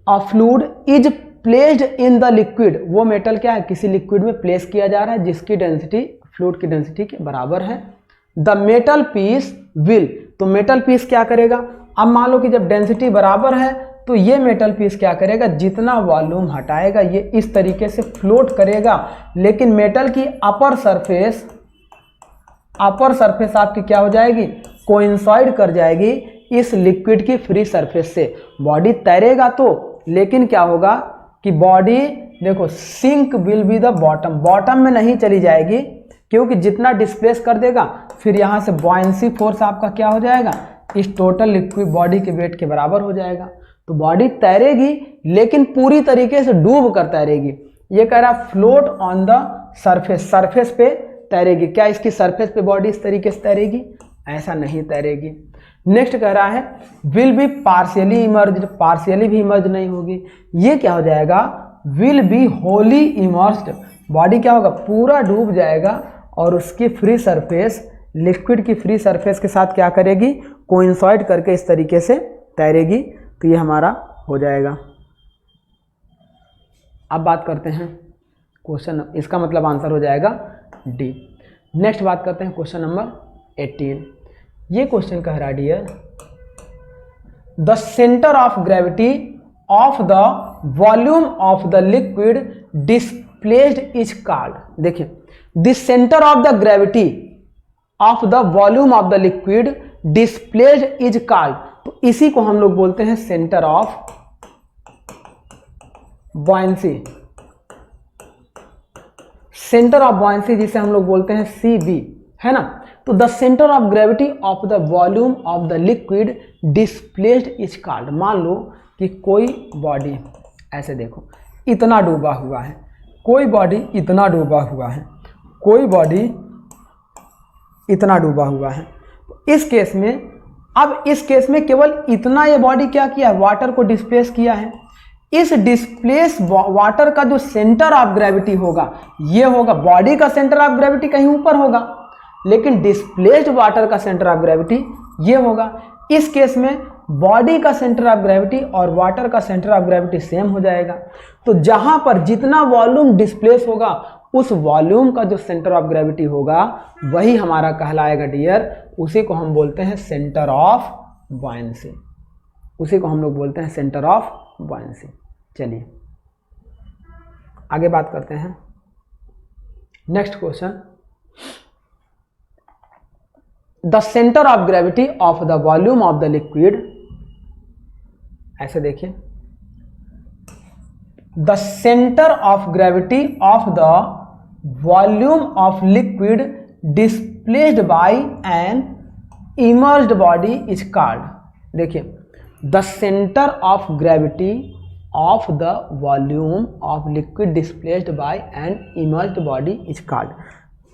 Of fluid is placed in the liquid, वो मेटल क्या है किसी लिक्विड में प्लेस किया जा रहा है जिसकी डेंसिटी फ्लूइड की डेंसिटी के बराबर है। द मेटल पीस विल, तो मेटल पीस क्या करेगा, अब मान लो कि जब डेंसिटी बराबर है तो ये मेटल पीस क्या करेगा, जितना वॉल्यूम हटाएगा ये इस तरीके से फ्लोट करेगा, लेकिन मेटल की अपर सरफेस आपकी क्या हो जाएगी, कोइंसाइड कर जाएगी इस लिक्विड की फ्री सरफेस से। बॉडी तैरेगा तो, लेकिन क्या होगा कि बॉडी देखो sink will be the bottom में नहीं चली जाएगी, क्योंकि जितना डिस्प्लेस कर देगा फिर यहाँ से बॉयंसी फोर्स आपका क्या हो जाएगा, इस टोटल लिक्विड बॉडी के वेट के बराबर हो जाएगा। तो बॉडी तैरेगी लेकिन पूरी तरीके से डूब कर तैरेगी, ये कह रहा है float on the surface, surface पे तैरेगी। क्या इसकी सरफेस पे बॉडी इस तरीके से तैरेगी? ऐसा नहीं तैरेगी। नेक्स्ट कह रहा है will be partially emerged, partially भी इमर्ज नहीं होगी। ये क्या हो जाएगा? Will be Holi emerged, body क्या होगा? पूरा डूब जाएगा और उसकी फ्री सरफेस लिक्विड की फ्री सरफेस के साथ क्या करेगी? कोइंसाइड करके इस तरीके से तैरेगी। तो ये हमारा हो जाएगा। अब बात करते हैं क्वेश्चन, इसका मतलब आंसर हो जाएगा डी। नेक्स्ट बात करते हैं क्वेश्चन नंबर 18। ये क्वेश्चन कह रहा है dear the centre of gravity of the volume of the liquid displaced is called. देखिए the centre of the gravity of the volume of the liquid displaced is called. तो इसी को हम लोग बोलते हैं centre of buoyancy, centre of buoyancy जिसे हम लोग बोलते हैं CB, है ना। तो the centre of gravity of the volume of the liquid displaced is called. मान लो कि कोई बॉडी ऐसे देखो इतना डूबा हुआ है, कोई बॉडी इतना डूबा हुआ है, कोई बॉडी इतना डूबा हुआ है। इस केस में, अब इस केस में केवल इतना ये बॉडी क्या किया? वाटर को डिस्प्लेस किया है। इस डिस्प्लेस वाटर का जो सेंटर ऑफ ग्रेविटी होगा ये होगा, बॉडी का सेंटर ऑफ ग्रेविटी कहीं ऊपर होगा, लेकिन डिस्प्लेस्ड वाटर का सेंटर ऑफ ग्रेविटी ये होगा। इस केस में बॉडी का सेंटर ऑफ ग्रेविटी और वाटर का सेंटर ऑफ ग्रेविटी सेम हो जाएगा। तो जहां पर जितना वॉल्यूम डिस्प्लेस होगा उस वॉल्यूम का जो सेंटर ऑफ ग्रेविटी होगा वही हमारा कहलाएगा डियर, उसी को हम बोलते हैं सेंटर ऑफ बॉयंसी, उसी को हम लोग बोलते हैं सेंटर ऑफ बॉयंसी। चलिए आगे बात करते हैं। Next question, the centre of gravity of the volume of the liquid, ऐसे देखिए the centre of gravity of the volume of liquid displaced by an immersed body is called. देखिए the centre of gravity of the volume of liquid displaced by an immersed body is called.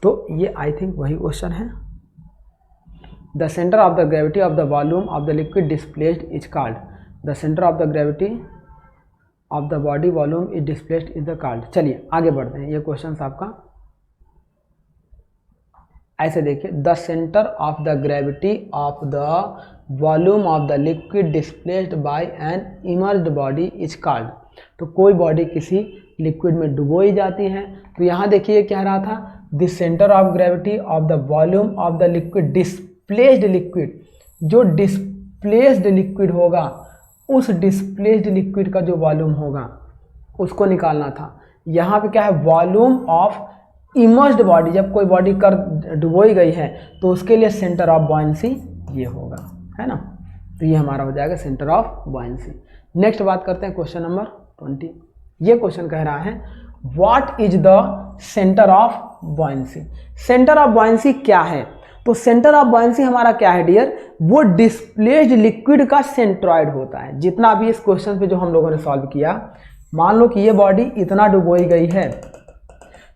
तो ये I think वही question है। The centre of the gravity of the volume of the liquid displaced is called, the centre of the gravity of the body volume is displaced is the called. चलिए आगे बढ़ते हैं। ये question आपका ऐसे देखिए the centre of the gravity of the volume of the liquid displaced by an immersed body is called. तो कोई बॉडी किसी लिक्विड में डुबोई जाती है। तो यहाँ देखिए क्या रहा था, the centre of gravity of the volume of the liquid displaced liquid, जो डिस्प्लेस्ड लिक्विड होगा उस डिस्प्लेस्ड लिक्विड का जो वॉल्यूम होगा उसको निकालना था। यहाँ पे क्या है, वॉल्यूम ऑफ इमर्ज्ड बॉडी, जब कोई बॉडी कर डुबोई गई है तो उसके लिए सेंटर ऑफ बॉयंसी ये होगा, है ना। तो ये हमारा हो जाएगा सेंटर ऑफ बॉयंसी। नेक्स्ट बात करते हैं क्वेश्चन नंबर 20। ये क्वेश्चन कह रहा है what is the centre of buoyancy. Centre of buoyancy क्या है? तो सेंटर ऑफ बॉयंसी हमारा क्या है डियर, वो डिस्प्लेस्ड लिक्विड का सेंट्रॉइड होता है। जितना भी इस क्वेश्चन पे जो हम लोगों ने सॉल्व किया, मान लो कि ये बॉडी इतना डुबोई गई है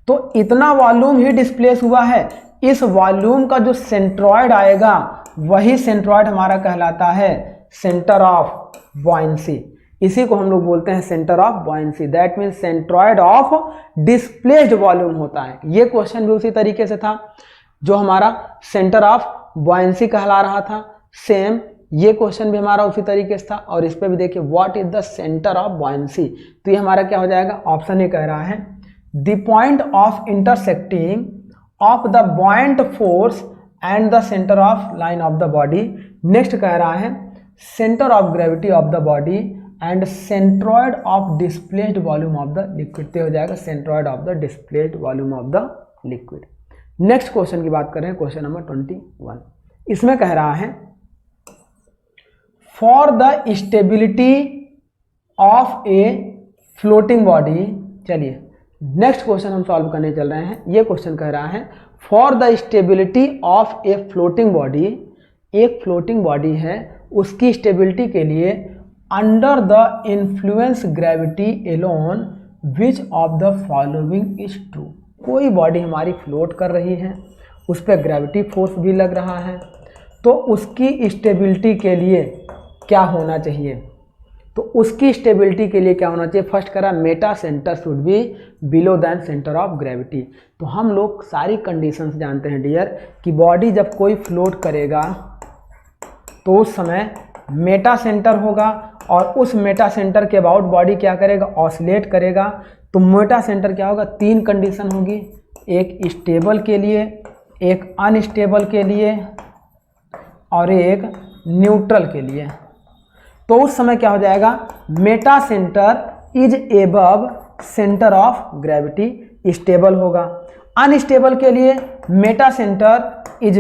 तो इतना वॉल्यूम ही डिस्प्लेस हुआ है, इस वॉल्यूम का जो सेंट्रॉइड आएगा वही सेंट्रॉइड हमारा कहलाता है सेंटर ऑफ बॉयंसी। इसी को हम लोग बोलते हैं centre of buoyancy. That means centroid of displaced volume होता है। ये क्वेश्चन भी उसी तरीके से था जो हमारा सेंटर ऑफ बॉयंसी कहला रहा था, सेम ये क्वेश्चन भी हमारा उसी तरीके से था। और इस पे भी देखिए what is the centre of buoyancy. तो ये हमारा क्या हो जाएगा, ऑप्शन ए कह रहा है the point of intersecting of the buoyant force and the centre of line of the body. Next कह रहा है centre of gravity of the body and centroid of displaced volume of the liquid. तो हो जाएगा centroid of the displaced volume of the liquid. Next question की बात करें, question number 21। इसमें कह रहा है for the stability of a floating body. चलिए नेक्स्ट क्वेश्चन हम सॉल्व करने चल रहे हैं। ये क्वेश्चन कह रहा है for the stability of a floating body, एक फ्लोटिंग बॉडी है उसकी स्टेबिलिटी के लिए under the influence gravity alone which of the following is true. कोई बॉडी हमारी फ्लोट कर रही है, उस पर ग्रेविटी फोर्स भी लग रहा है, तो उसकी स्टेबिलिटी के लिए क्या होना चाहिए? तो उसकी स्टेबिलिटी के लिए क्या होना चाहिए? फर्स्ट करा Meta centre should be below than centre of gravity. तो हम लोग सारी कंडीशंस जानते हैं डियर कि बॉडी जब कोई फ्लोट करेगा तो उस समय मेटा सेंटर होगा और उस मेटा सेंटर के अबाउट बॉडी क्या करेगा? ऑसिलेट करेगा। तो मेटा सेंटर क्या होगा? तीन कंडीशन होगी, एक स्टेबल के लिए, एक अनस्टेबल के लिए और एक न्यूट्रल के लिए। तो उस समय क्या हो जाएगा? Meta centre is above centre of gravity, stable होगा। अनस्टेबल के लिए मेटा सेंटर इज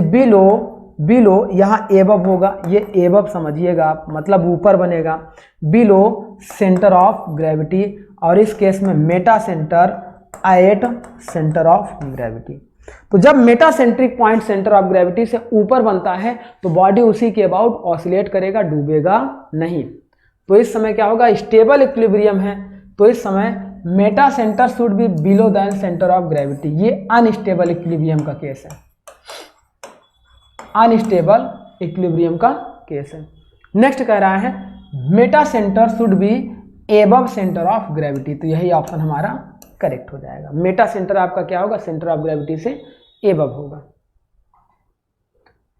बिलो यहाँ एबव होगा, ये एबव समझिएगा आप, मतलब ऊपर बनेगा, बिलो सेंटर ऑफ ग्रेविटी, और इस केस में Meta centre at centre of gravity. तो जब Meta centric point centre of gravity से ऊपर बनता है तो बॉडी उसी के अबाउट ऑसिलेट करेगा, डूबेगा नहीं। तो इस समय क्या होगा? स्टेबल इक्विलिब्रियम है, तो इस समय meta centre should be below than centre of gravity. ये अनस्टेबल इक्विलिब्रियम का केस है, अनस्टेबल इक्विलिब्रियम का केस है। नेक्स्ट कह रहा है meta centre should be above centre of gravity. तो यही ऑप्शन हमारा करेक्ट हो जाएगा। मेटा सेंटर आपका क्या होगा? सेंटर ऑफ ग्रेविटी से एबव होगा।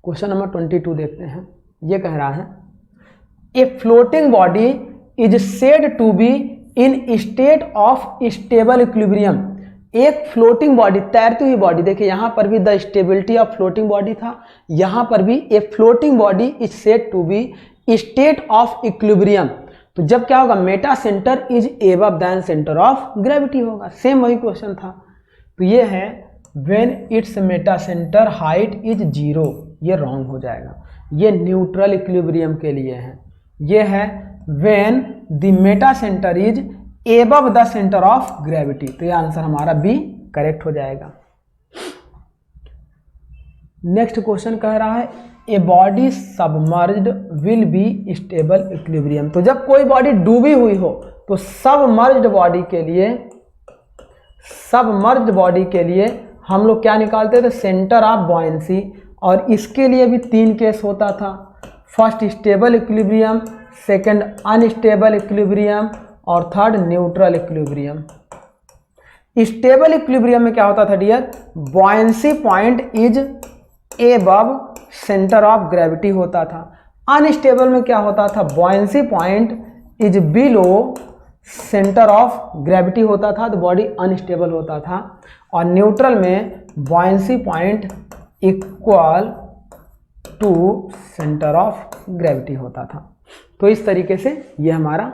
क्वेश्चन नंबर 22 देखते हैं। ये कह रहा है a floating body is said to be in state of stable equilibrium. एक फ्लोटिंग बॉडी, तैरती हुई बॉडी, देखिए यहां पर भी the stability of floating body था, यहां पर भी a floating body is said to be state of equilibrium. तो जब क्या होगा? Meta centre is above than centre of gravity होगा। सेम वही क्वेश्चन था। तो ये है when it's Meta centre height is 0, ये रॉन्ग हो जाएगा, ये न्यूट्रल इक्विलिब्रियम के लिए है। ये है when the Meta centre is above the centre of gravity. तो ये आंसर हमारा बी करेक्ट हो जाएगा। नेक्स्ट क्वेश्चन कह रहा है a body submerged will be stable equilibrium. तो जब कोई बॉडी डूबी हुई हो तो सबमर्ज्ड बॉडी के लिए हम लोग क्या निकालते थे? Centre of buoyancy. और इसके लिए भी तीन केस होता था, first stable equilibrium, second unstable equilibrium और third neutral equilibrium. Stable equilibrium में क्या होता था dear? Buoyancy point is above centre of gravity होता था। अनस्टेबल में क्या होता था? Buoyancy point is below centre of gravity होता था, तो बॉडी अनस्टेबल होता था। और न्यूट्रल में buoyancy point equal to centre of gravity होता था। तो इस तरीके से ये हमारा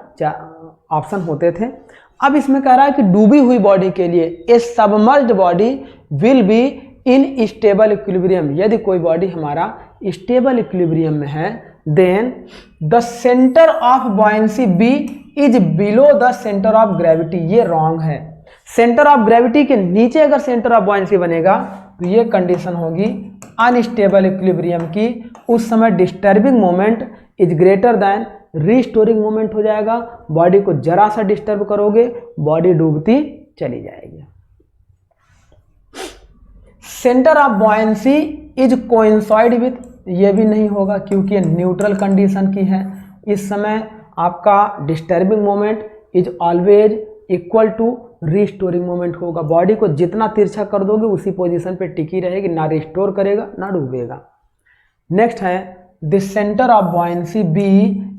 ऑप्शन होते थे। अब इसमें कह रहा है कि डूबी हुई बॉडी के लिए a submerged body will be in stable equilibrium. यदि कोई बॉडी हमारा स्टेबल इक्विलिब्रियम में है then the centre of buoyancy B is below the centre of gravity. ये रॉन्ग है। सेंटर ऑफ ग्रेविटी के नीचे अगर सेंटर ऑफ बॉयंसी बनेगा तो ये कंडीशन होगी अनस्टेबल इक्विलिब्रियम की। उस समय disturbing moment is greater than restoring moment हो जाएगा। बॉडी को जरा सा डिस्टर्ब करोगे, बॉडी डूबती चली जाएगी। Centre of buoyancy is coincide with, ये भी नहीं होगा क्योंकि ये न्यूट्रल कंडीशन की है। इस समय आपका disturbing moment is always equal to restoring moment होगा। बॉडी को जितना तिरछा कर दोगे उसी पोजीशन पे टिकी रहेगी, ना रिस्टोर करेगा ना डूबेगा। नेक्स्ट है the centre of buoyancy B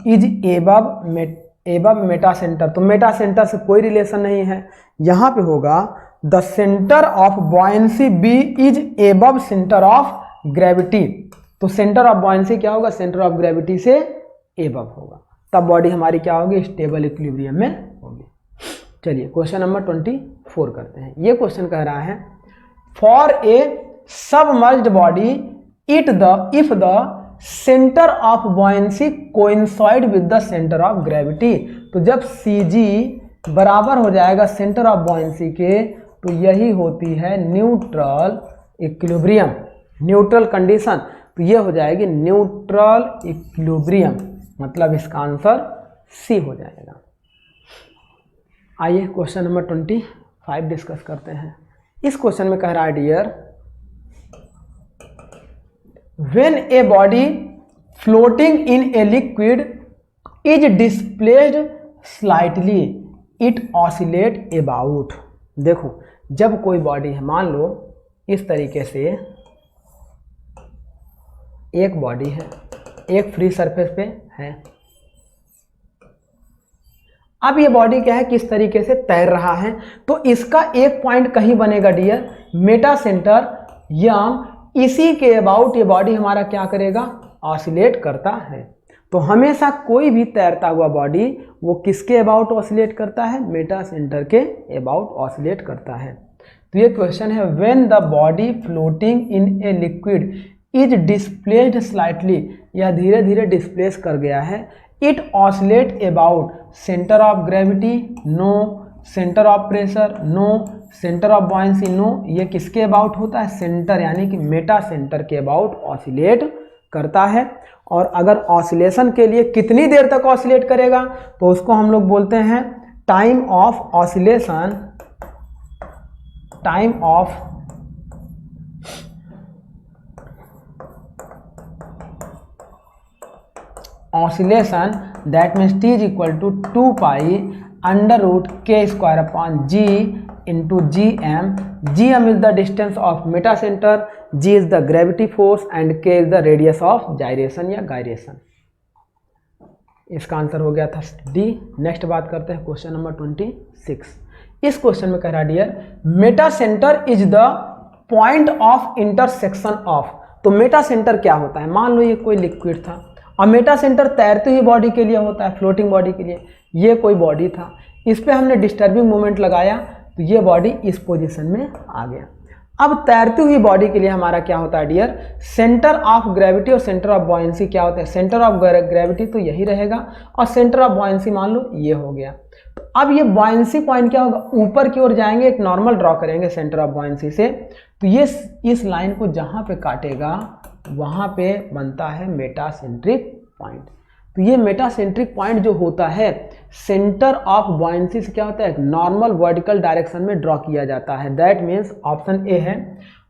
is above meta centre. तो मेटा सेंटर से कोई रिलेशन नहीं है, यहाँ पे होगा the centre of buoyancy B is above centre of gravity. तो सेंटर ऑफ बॉयंसी क्या होगा? सेंटर ऑफ ग्रेविटी से एबव होगा, तब बॉडी हमारी क्या होगी? स्टेबल इक्विलिब्रियम में होगी। चलिए क्वेश्चन नंबर 24 करते हैं। ये क्वेश्चन कह रहा है for a submerged body if the centre of buoyancy coincide with the centre of gravity. तो जब CG बराबर हो जाएगा सेंटर ऑफ बॉयंसी के तो यही होती है न्यूट्रल इक्विलिब्रियम, न्यूट्रल कंडीशन। तो ये हो जाएगी न्यूट्रल इक्विलिब्रियम, मतलब इसका आंसर C हो जाएगा। आइए क्वेश्चन नंबर 25 डिस्कस करते हैं। इस क्वेश्चन में कह रहा है dear, when a body floating in a liquid is displaced slightly it oscillate about. देखो जब कोई बॉडी है, मान लो इस तरीके से एक बॉडी है, एक फ्री सरफेस पे है। अब ये बॉडी क्या है, किस तरीके से तैर रहा है, तो इसका एक पॉइंट कहीं बनेगा डियर मेटा सेंटर, या इसी के अबाउट ये बॉडी हमारा क्या करेगा, ऑसिलेट करता है। तो हमेशा कोई भी तैरता हुआ बॉडी वो किसके अबाउट ऑसिलेट करता है, मेटा सेंटर के अबाउट ऑसिलेट करता है। तो ये क्वेश्चन है, when the body floating in a liquid is displaced slightly, यह धीरे धीरे डिस्प्लेस कर गया है। It oscillate about centre of gravity no, centre of pressure no, centre of buoyancy no. ये किसके अबाउट होता है, सेंटर यानी कि मेटा सेंटर के अबाउट ऑसिलेट करता है। और अगर ऑसिलेशन के लिए कितनी देर तक ऑसिलेट करेगा, तो उसको हम लोग बोलते हैं time of oscillation, time of oscillation, that means T is equal to 2 pi under root K square upon G into G M. G M is the distance of meta centre, G is the gravity force and K is the radius of gyration या gyration. इसका answer हो गया था D. Next बात करते हैं question number 26। इस question में कह रहा है dear, meta centre is the point of intersection of. तो मेटा सेंटर क्या होता है, मान लो ये कोई लिक्विड था और मेटा सेंटर तैरती हुई बॉडी के लिए होता है, फ्लोटिंग बॉडी के लिए। ये कोई बॉडी था, इस पर हमने डिस्टर्बिंग मोमेंट लगाया तो ये बॉडी इस पोजीशन में आ गया। अब तैरती हुई बॉडी के लिए हमारा क्या होता है डियर, सेंटर ऑफ ग्रेविटी और सेंटर ऑफ बॉयंसी क्या होता है, सेंटर ऑफ ग्रेविटी तो यही रहेगा और सेंटर ऑफ बॉयंसी मान लो ये हो गया। तो अब ये बॉयंसी पॉइंट क्या होगा, ऊपर की ओर जाएंगे, एक नॉर्मल ड्रॉ करेंगे सेंटर ऑफ बॉयंसी से, तो ये इस लाइन को जहाँ पे काटेगा वहाँ पे बनता है मेटासेंट्रिक पॉइंट। तो ये मेटासेंट्रिक पॉइंट जो होता है सेंटर ऑफ बॉयंसी से क्या होता है, नॉर्मल वर्टिकल डायरेक्शन में ड्रॉ किया जाता है। दैट मीन्स ऑप्शन ए है,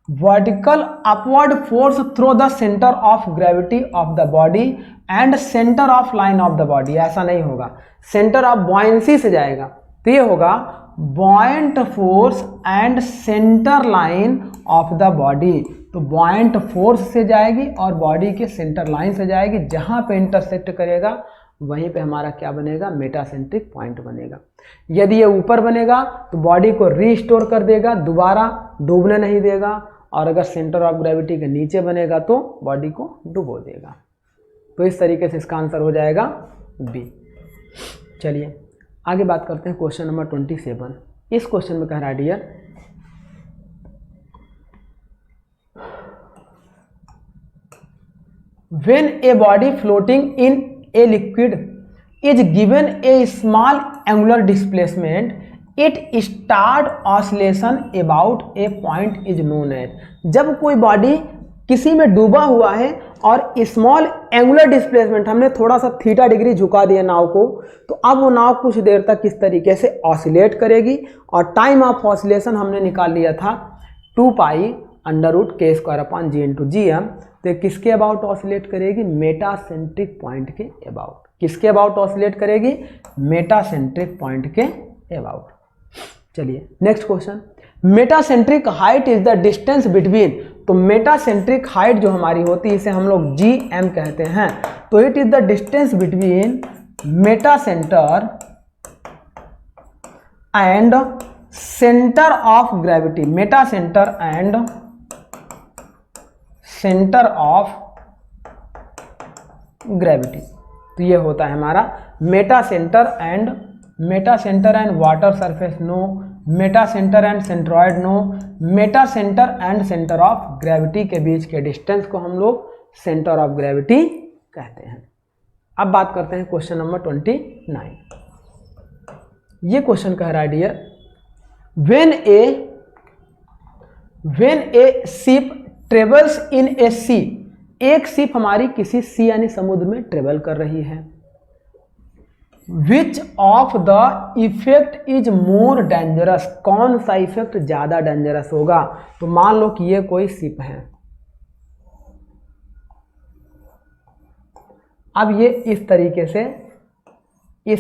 vertical upward force through the centre of gravity of the body and centre of line of the body. ऐसा नहीं होगा, सेंटर ऑफ बॉयंसी से जाएगा तो ये होगा buoyant force and centre line of the body. तो बॉयंट फोर्स से जाएगी और बॉडी के सेंटर लाइन से जाएगी, जहां पे इंटरसेक्ट करेगा वहीं पे हमारा क्या बनेगा, मेटासेंट्रिक पॉइंट बनेगा। यदि ये ऊपर बनेगा तो बॉडी को रीस्टोर कर देगा, दोबारा डूबने नहीं देगा, और अगर सेंटर ऑफ ग्रेविटी के नीचे बनेगा तो बॉडी को डुबो देगा। तो इस तरीके से इसका आंसर हो जाएगा बी। चलिए आगे बात करते हैं क्वेश्चन नंबर 27। इस क्वेश्चन में कह रहा है dear, when a body floating in a liquid is given a small angular displacement, it start oscillation about a point is known as। जब कोई बॉडी किसी में डूबा हुआ है और स्मॉल एंगुलर डिस्प्लेसमेंट, हमने थोड़ा सा थीटा डिग्री झुका दिया नाव को, तो अब वो नाव कुछ देर तक किस तरीके से ऑसिलेट करेगी, और टाइम ऑफ ऑसिलेशन हमने निकाल लिया था 2 pi under root K square upon G into G M. तो किसके अबाउट ऑसिलेट करेगी, मेटासेंट्रिक पॉइंट के अबाउट। किसके अबाउट ऑसिलेट करेगी, मेटासेंट्रिक पॉइंट के अबाउट। चलिए next question, metacentric height is the distance between. तो मेटासेंट्रिक हाइट जो हमारी होती है इसे हम लोग जी एम कहते हैं। तो it is the distance between meta centre and centre of gravity, meta centre and centre of gravity. तो ये होता है हमारा meta centre and water surface no, meta centre and centroid no, meta centre and centre of gravity के बीच के distance को हम लोग सेंटर ऑफ ग्रेविटी कहते हैं। अब बात करते हैं क्वेश्चन नंबर 29। ये क्वेश्चन कह रहा है dear, when a ship travels in a sea, एक शिप हमारी किसी सी यानी समुद्र में ट्रेवल कर रही है, विच of the effect is more dangerous, कौन सा इफेक्ट ज्यादा डेंजरस होगा। तो मान लो कि ये कोई शिप है, अब ये इस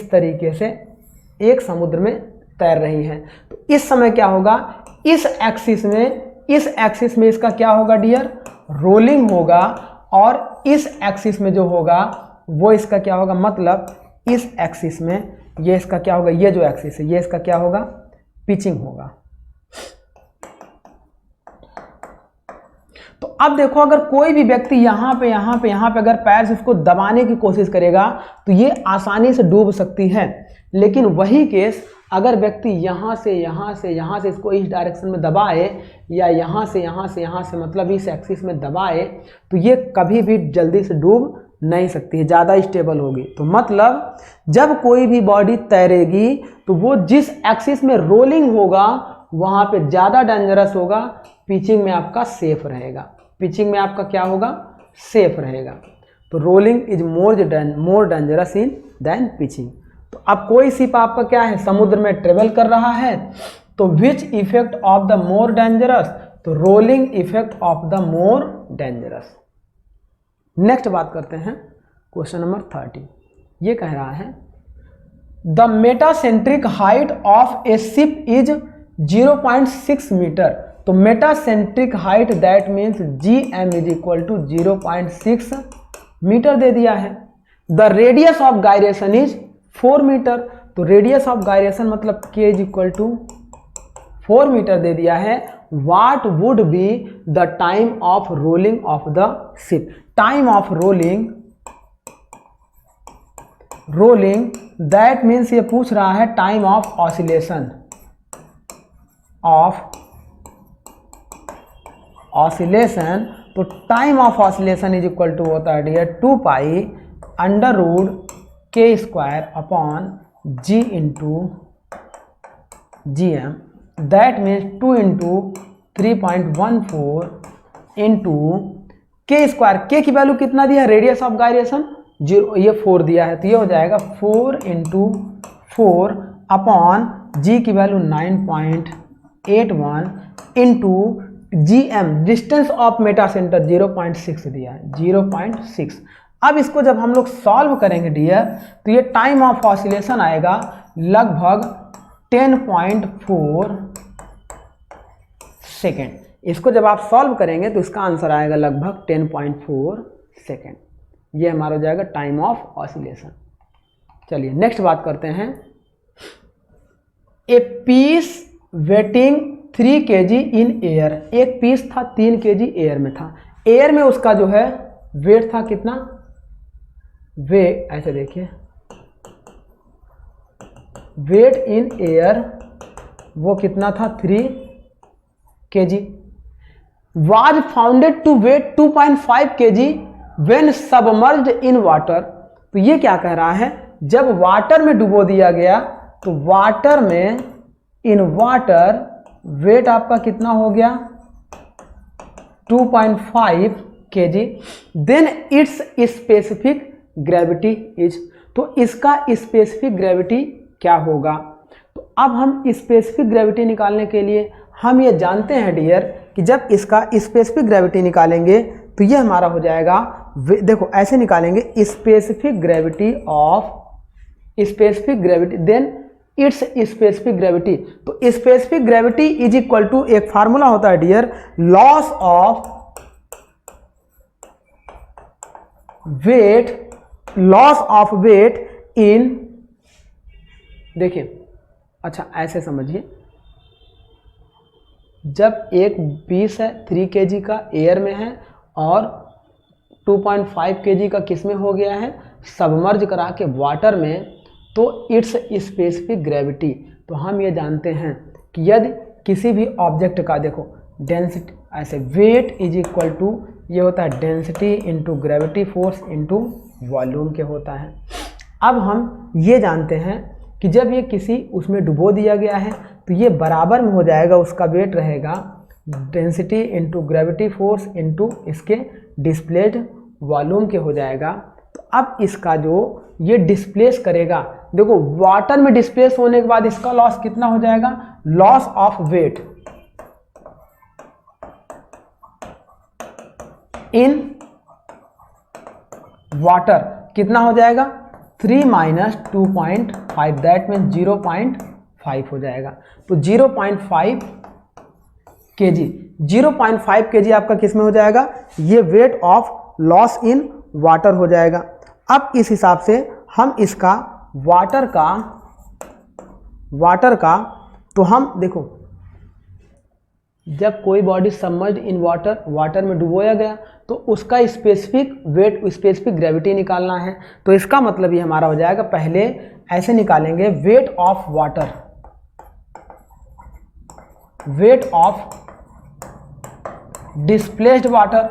तरीके से एक समुद्र में तैर रही है। तो इस समय क्या होगा, इस एक्सिस में इसका क्या होगा डियर, रोलिंग होगा, और इस एक्सिस में जो होगा वो इसका क्या होगा, मतलब इस एक्सिस में ये इसका क्या होगा, ये जो एक्सिस है ये इसका क्या होगा, पिचिंग होगा। तो अब देखो अगर कोई भी व्यक्ति यहाँ पे अगर पैर से उसको दबाने की कोशिश करेगा तो ये आसानी से डूब सकती है। लेकिन वही केस अगर व्यक्ति यहाँ से इसको इस डायरेक्शन में दबाए, या यहाँ से मतलब इस एक्सिस में दबाए, तो ये कभी भी जल्दी से डूब नहीं सकती है, ज़्यादा स्टेबल होगी। तो मतलब जब कोई भी बॉडी तैरेगी तो वो जिस एक्सिस में रोलिंग होगा वहाँ पे ज़्यादा डेंजरस होगा, पिचिंग में आपका सेफ रहेगा, पिचिंग में आपका क्या होगा, सेफ रहेगा। तो rolling is more dangerous in than pitching. तो अब कोई शिप आपका क्या है, समुद्र में ट्रेवल कर रहा है, तो which effect of the more dangerous, तो rolling effect of the more dangerous. Next बात करते हैं क्वेश्चन नंबर 30। ये कह रहा है the metacentric height of a ship is 0.6 metre. तो metacentric height that means GM is equal to 0.6 metre दे दिया है। The radius of gyration is 4 metre. तो रेडियस ऑफ गायरेशन मतलब K is equal to 4 metre दे दिया है। What would be the time of rolling of the ship, time of rolling that means ये पूछ रहा है टाइम ऑफ ऑसिलेशन, तो time of oscillation is equal to होता है dear 2 pi under root K square upon G into GM, that means 2 into 3.14 into K square. K की value कितना दिया है, रेडियस ऑफ गायरेशन 0, ये 4 दिया है, तो ये हो जाएगा 4 इंटू 4 अपॉन G की value 9.81 into GM, distance of meta centre 0.6 दिया है, 0.6। अब इसको जब हम लोग सॉल्व करेंगे डियर, तो ये टाइम ऑफ ऑसिलेशन आएगा लगभग 10.4 सेकेंड। इसको जब आप सॉल्व करेंगे तो इसका आंसर आएगा लगभग 10.4 सेकेंड। ये हमारा हो जाएगा टाइम ऑफ ऑसिलेशन। चलिए नेक्स्ट बात करते हैं। A piece weighing 3 kg in air, एक पीस था 3 kg एयर में था, एयर में उसका जो है वेट था कितना, वेट ऐसे देखिए, वेट इन एयर वो कितना था 3 kg, was founded to weigh 2.5 kg when submerged in water. तो ये क्या कह रहा है, जब वाटर में डुबो दिया गया तो वाटर में, इन वाटर वेट आपका कितना हो गया 2.5 kg, then it's specific gravity is, तो इसका स्पेसिफिक ग्रेविटी क्या होगा। तो अब हम स्पेसिफिक ग्रेविटी निकालने के लिए हम ये जानते हैं डियर कि जब इसका स्पेसिफिक ग्रेविटी निकालेंगे तो ये हमारा हो जाएगा, देखो ऐसे निकालेंगे, specific gravity then it's specific gravity. तो specific gravity is equal to, एक फार्मूला होता है dear, loss of weight in, देखिए अच्छा ऐसे समझिए, जब एक पीस है 3 kg का एयर में है और 2.5 kg का किस में हो गया है, सबमर्ज करा के वाटर में, तो इट्स स्पेसिफिक ग्रेविटी, तो हम ये जानते हैं कि यदि किसी भी ऑब्जेक्ट का, देखो डेंसिटी ऐसे, वेट इज इक्वल टू, ये होता है density into gravity force into volume के होता है। अब हम ये जानते हैं कि जब ये किसी उसमें डुबो दिया गया है तो ये बराबर में हो जाएगा, उसका वेट रहेगा density into gravity force into इसके डिस्प्लेड वॉल्यूम के हो जाएगा। तो अब इसका जो ये डिस्प्लेस करेगा देखो वाटर में डिस्प्लेस होने के बाद इसका लॉस कितना हो जाएगा, loss of weight in water कितना हो जाएगा 3 माइनस 2.5 दैट मीन 0.5 हो जाएगा। तो 0.5 kg 0.5 kg आपका किस में हो जाएगा, ये wait of loss in water हो जाएगा। अब इस हिसाब से हम इसका वाटर का तो हम देखो जब कोई बॉडी सबमर्ज्ड इन वाटर में डुबोया गया तो उसका स्पेसिफिक वेट स्पेसिफिक ग्रेविटी निकालना है। तो इसका मतलब ये हमारा हो जाएगा, पहले ऐसे निकालेंगे weight of water, weight of displaced water.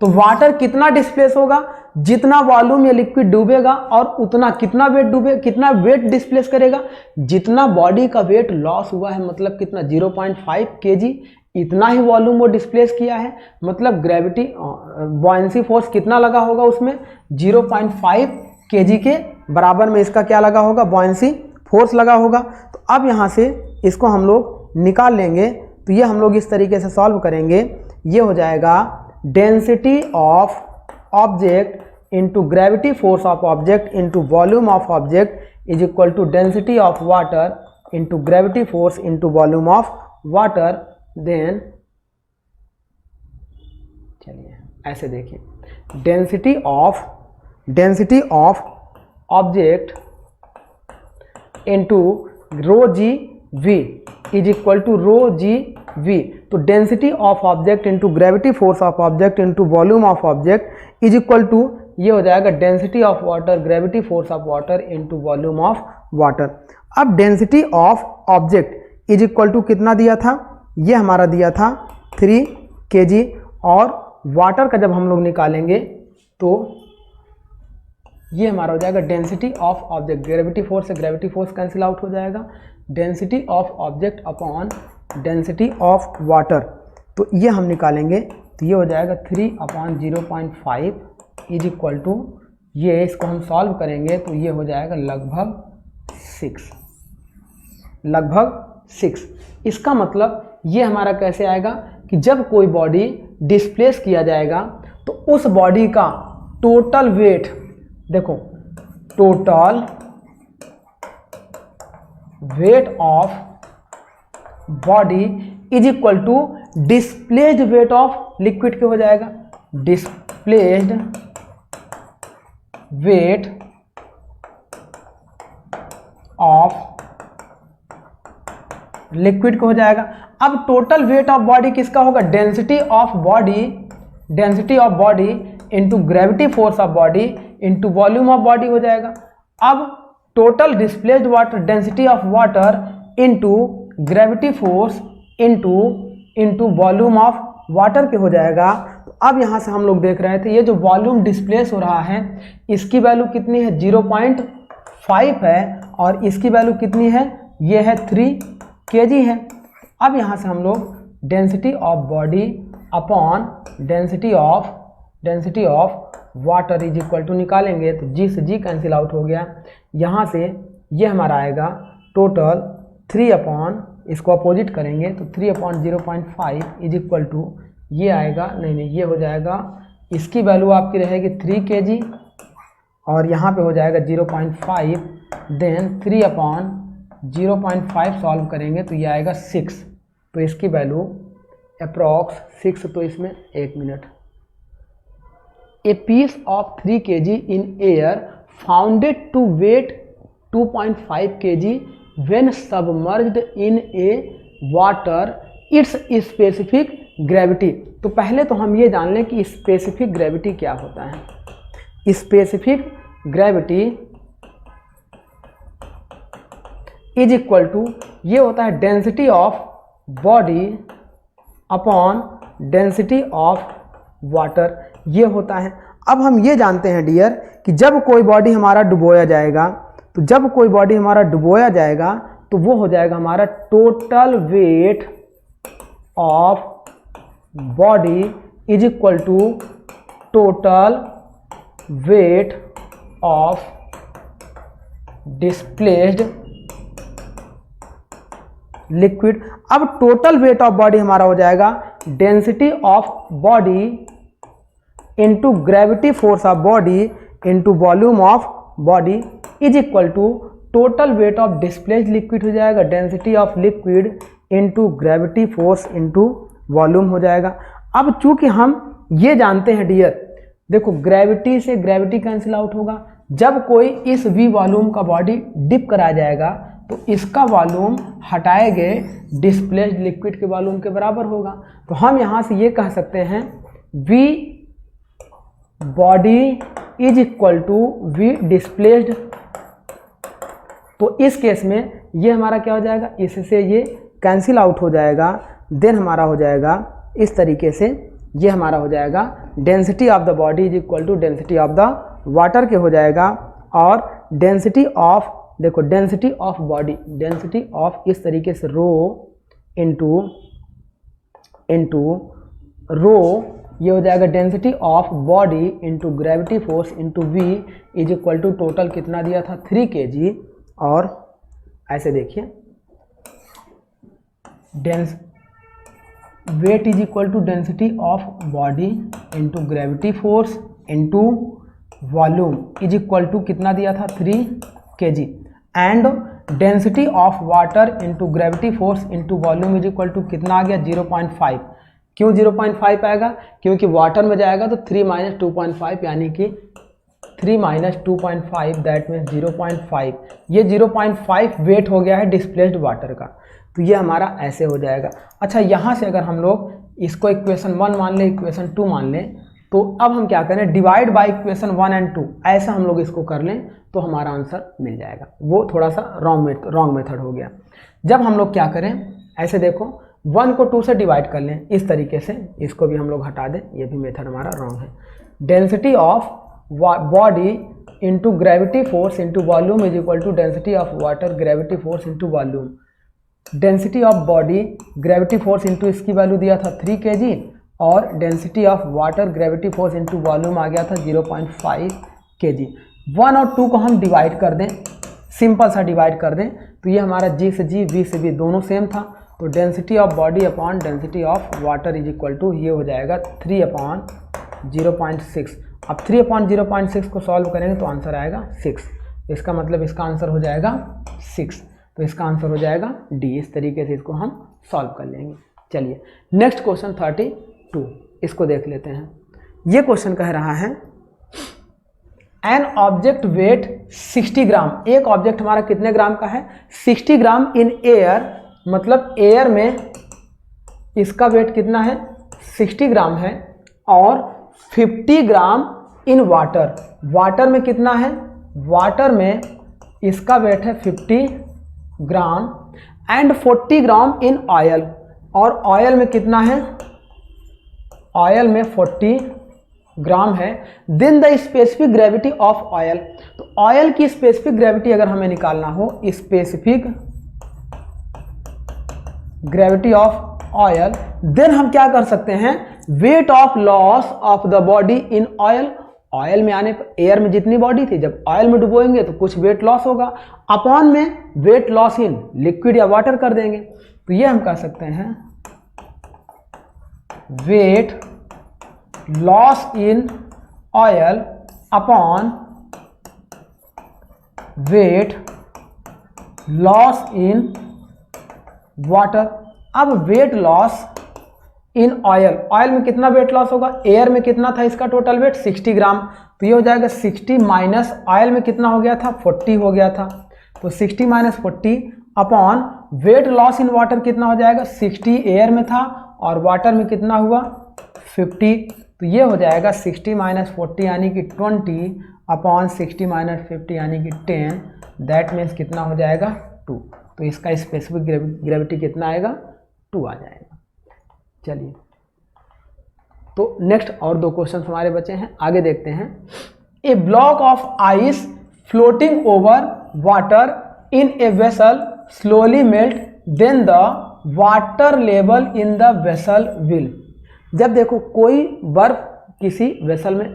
तो वाटर कितना डिस्प्लेस होगा, जितना वॉल्यूम या लिक्विड डूबेगा और उतना कितना वेट डिस्प्लेस करेगा, जितना बॉडी का वेट लॉस हुआ है मतलब कितना 0.5 kg, इतना ही वॉल्यूम वो डिस्प्लेस किया है, मतलब ग्रेविटी बॉयंसी फोर्स कितना लगा होगा उसमें 0.5 kg के बराबर में इसका क्या लगा होगा, बॉयंसी फोर्स लगा होगा। तो अब यहाँ से इसको हम लोग निकाल लेंगे। तो ये हम लोग इस तरीके से सॉल्व करेंगे, ये हो जाएगा density of object into gravity force of object into volume of object is equal to density of water into gravity force into volume of water. Then चलिए ऐसे देखिए, density of object into rho G V is equal to rho G V. तो density of object into gravity force of object into volume of object is equal to ये हो जाएगा density of water gravity force of water into volume of water. अब density of object is equal to कितना दिया था, ये हमारा दिया था 3 kg, और वाटर का जब हम लोग निकालेंगे तो ये हमारा हो जाएगा density of object, gravity force से ग्रेविटी फोर्स कैंसिल आउट हो जाएगा, density of object upon density of water. तो ये हम निकालेंगे तो ये हो जाएगा 3/0.5 इज इक्वल टू, ये इसको हम सॉल्व करेंगे तो ये हो जाएगा लगभग 6। इसका मतलब ये हमारा कैसे आएगा कि जब कोई बॉडी डिस्प्लेस किया जाएगा तो उस बॉडी का टोटल वेट, देखो total weight of body is equal to displaced weight of liquid के हो जाएगा, डिस्प्लेस्ड वेट ऑफ लिक्विड को हो जाएगा। अब टोटल वेट ऑफ बॉडी किसका होगा, density of body into gravity force of body into volume of body हो जाएगा। अब total displaced water density of water into gravity force into volume of water के हो जाएगा। तो अब यहाँ से हम लोग देख रहे थे ये जो वॉल्यूम डिस्प्लेस हो रहा है इसकी वैल्यू कितनी है 0.5 है, और इसकी वैल्यू कितनी है, ये है 3 kg है। अब यहाँ से हम लोग density of body upon density of water is equal to निकालेंगे तो जी से जी कैंसिल आउट हो गया। यहाँ से ये हमारा आएगा टोटल 3 अपॉन, इसको अपोजिट करेंगे तो 3/0.5 इज इक्वल टू ये आएगा, नहीं ये हो जाएगा, इसकी वैल्यू आपकी रहेगी 3 kg और यहाँ पे हो जाएगा 0.5, देन 3/0.5 सॉल्व करेंगे तो ये आएगा 6। तो इसकी वैल्यू अप्रॉक्स 6, तो इसमें 1 minute. A piece of 3 kg in air founded to weigh 2.5 kg when submerged in a water its specific gravity। तो पहले तो हम ये जान लें कि स्पेसिफिक ग्रेविटी क्या होता है। Specific gravity is equal to ये होता है density of body upon density of water, ये होता है। अब हम ये जानते हैं डियर कि जब कोई बॉडी हमारा डुबोया जाएगा तो वो हो जाएगा हमारा total weight of body is equal to total weight of displaced liquid. अब टोटल वेट ऑफ बॉडी हमारा हो जाएगा density of body into gravity force of body into volume of body is equal to total weight of displaced liquid हो जाएगा density of liquid into gravity force into volume हो जाएगा। अब चूंकि हम ये जानते हैं डियर, देखो ग्रेविटी से ग्रेविटी कैंसिल आउट होगा। जब कोई इस v वॉल्यूम का बॉडी डिप करा जाएगा तो इसका वॉल्यूम हटाए गए डिस्प्लेस्ड लिक्विड के वॉल्यूम के बराबर होगा। तो हम यहाँ से ये कह सकते हैं v body is equal to v displaced. तो इस केस में ये हमारा क्या हो जाएगा, इससे ये कैंसिल आउट हो जाएगा। देन हमारा हो जाएगा इस तरीके से, ये हमारा हो जाएगा density of the body is equal to density of the water के हो जाएगा। और डेंसिटी ऑफ, देखो density of body, density of इस तरीके से रो इंटू रो, ये हो जाएगा density of body into gravity force into V is equal to total कितना दिया था 3 kg। और ऐसे देखिए weight is equal to density of body into gravity force into volume is equal to कितना दिया था 3 kg। And density of water into gravity force into volume is equal to कितना आ गया 0.5। क्यों 0.5 आएगा, क्योंकि वाटर में जाएगा तो 3 - 2.5 यानी कि 3 - 2.5 दैट मीन्स 0.5। ये 0.5 वेट हो गया है डिस्प्लेस्ड वाटर का। तो ये हमारा ऐसे हो जाएगा। अच्छा, यहाँ से अगर हम लोग इसको इक्वेशन 1 मान लें, इक्वेशन 2 मान लें, तो अब हम क्या करें, डिवाइड बाय इक्वेशन 1 और 2 ऐसा हम लोग इसको कर लें तो हमारा आंसर मिल जाएगा। वो थोड़ा सा रॉन्ग मेथड हो गया। जब हम लोग क्या करें, ऐसे देखो 1 को 2 से डिवाइड कर लें इस तरीके से, इसको भी हम लोग हटा दें, ये भी मेथड हमारा रॉन्ग है। Density of body into gravity force into volume is equal to density of water gravity force into volume. Density of body gravity force into इसकी वैल्यू दिया था 3 kg और density of water gravity force into volume आ गया था 0.5 kg। 1 और 2 को हम डिवाइड कर दें, सिंपल सा डिवाइड कर दें, तो ये हमारा G से G, V से V दोनों सेम था। तो density of body upon density of water is equal to ये हो जाएगा 3/0.6। अब 3/0.6 को सॉल्व करेंगे तो आंसर आएगा 6। इसका मतलब इसका आंसर हो जाएगा 6। तो इसका आंसर हो जाएगा डी। इस तरीके से इसको हम सॉल्व कर लेंगे। चलिए नेक्स्ट क्वेश्चन 32, इसको देख लेते हैं। ये क्वेश्चन कह रहा है एन ऑब्जेक्ट वेट 60 ग्राम। एक ऑब्जेक्ट हमारा कितने ग्राम का है, 60 ग्राम इन एयर, मतलब एयर में इसका वेट कितना है 60 ग्राम है। और 50 ग्राम इन वाटर, वाटर में कितना है, वाटर में इसका वेट है 50 gram. And 40 gram in oil, और ऑयल में कितना है, ऑयल में 40 ग्राम है। Then the specific gravity of oil. तो ऑयल की स्पेसिफिक ग्रेविटी अगर हमें निकालना हो, specific gravity of oil, then हम क्या कर सकते हैं, weight of loss of the body in oil. Oil में आने पर एयर में जितनी बॉडी थी, जब ऑयल में डुबोएंगे तो कुछ वेट लॉस होगा, अपॉन में वेट लॉस इन लिक्विड या वाटर कर देंगे। तो ये हम कह सकते हैं weight loss in oil upon weight loss in water. अब weight loss in oil, oil में कितना वेट लॉस होगा, एयर में कितना था इसका टोटल वेट 60 ग्राम, तो ये हो जाएगा 60 माइनस ऑयल में कितना हो गया था 40 हो गया था, तो 60 minus 40 upon weight loss in water कितना हो जाएगा 60 एयर में था और वाटर में कितना हुआ 50, तो ये हो जाएगा 60 माइनस 40 यानी कि 20 अपॉन 60 माइनस 50 यानी कि 10, दैट मीन्स कितना हो जाएगा 2। तो इसका स्पेसिफिक ग्रेविटी कितना आएगा 2 आ जाएगा। चलिए तो नेक्स्ट और 2 क्वेश्चन हमारे बचे हैं, आगे देखते हैं। A block of ice floating over water in a vessel slowly melt, then the water level in the vessel will. जब देखो कोई बर्फ किसी वेसल में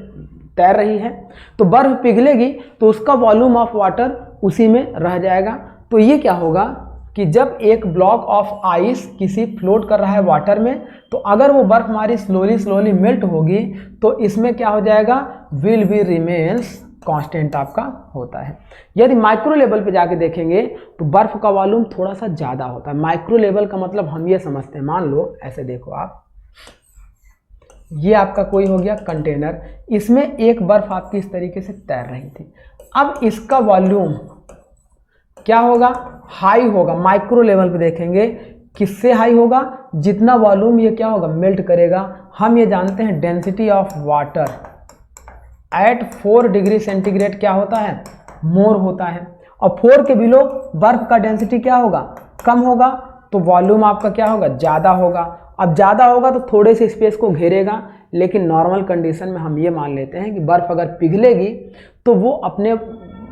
तैर रही है तो बर्फ पिघलेगी तो उसका वॉल्यूम ऑफ वाटर उसी में रह जाएगा। तो ये क्या होगा कि जब एक ब्लॉक ऑफ आइस किसी फ्लोट कर रहा है वाटर में, तो अगर वो बर्फ हमारी स्लोली मेल्ट होगी तो इसमें क्या हो जाएगा, विल बी रिमेन्स कांस्टेंट आपका होता है। यदि माइक्रो लेवल पे जाके देखेंगे तो बर्फ का वॉल्यूम थोड़ा सा ज़्यादा होता है। माइक्रो लेवल का मतलब हम ये समझते हैं, मान लो ऐसे देखो आप, ये आपका कोई हो गया कंटेनर, इसमें एक बर्फ आपकी इस तरीके से तैर रही थी। अब इसका वॉल्यूम क्या होगा, हाई होगा। माइक्रो लेवल पे देखेंगे किससे हाई होगा, जितना वॉल्यूम ये क्या होगा, मेल्ट करेगा। हम ये जानते हैं density of water at 4 degree centigrade क्या होता है, मोर होता है। और 4 के बिलो बर्फ का डेंसिटी क्या होगा, कम होगा, तो वॉल्यूम आपका क्या होगा, ज़्यादा होगा। अब ज़्यादा होगा तो थोड़े से स्पेस को घेरेगा, लेकिन नॉर्मल कंडीशन में हम ये मान लेते हैं कि बर्फ़ अगर पिघलेगी तो वो अपने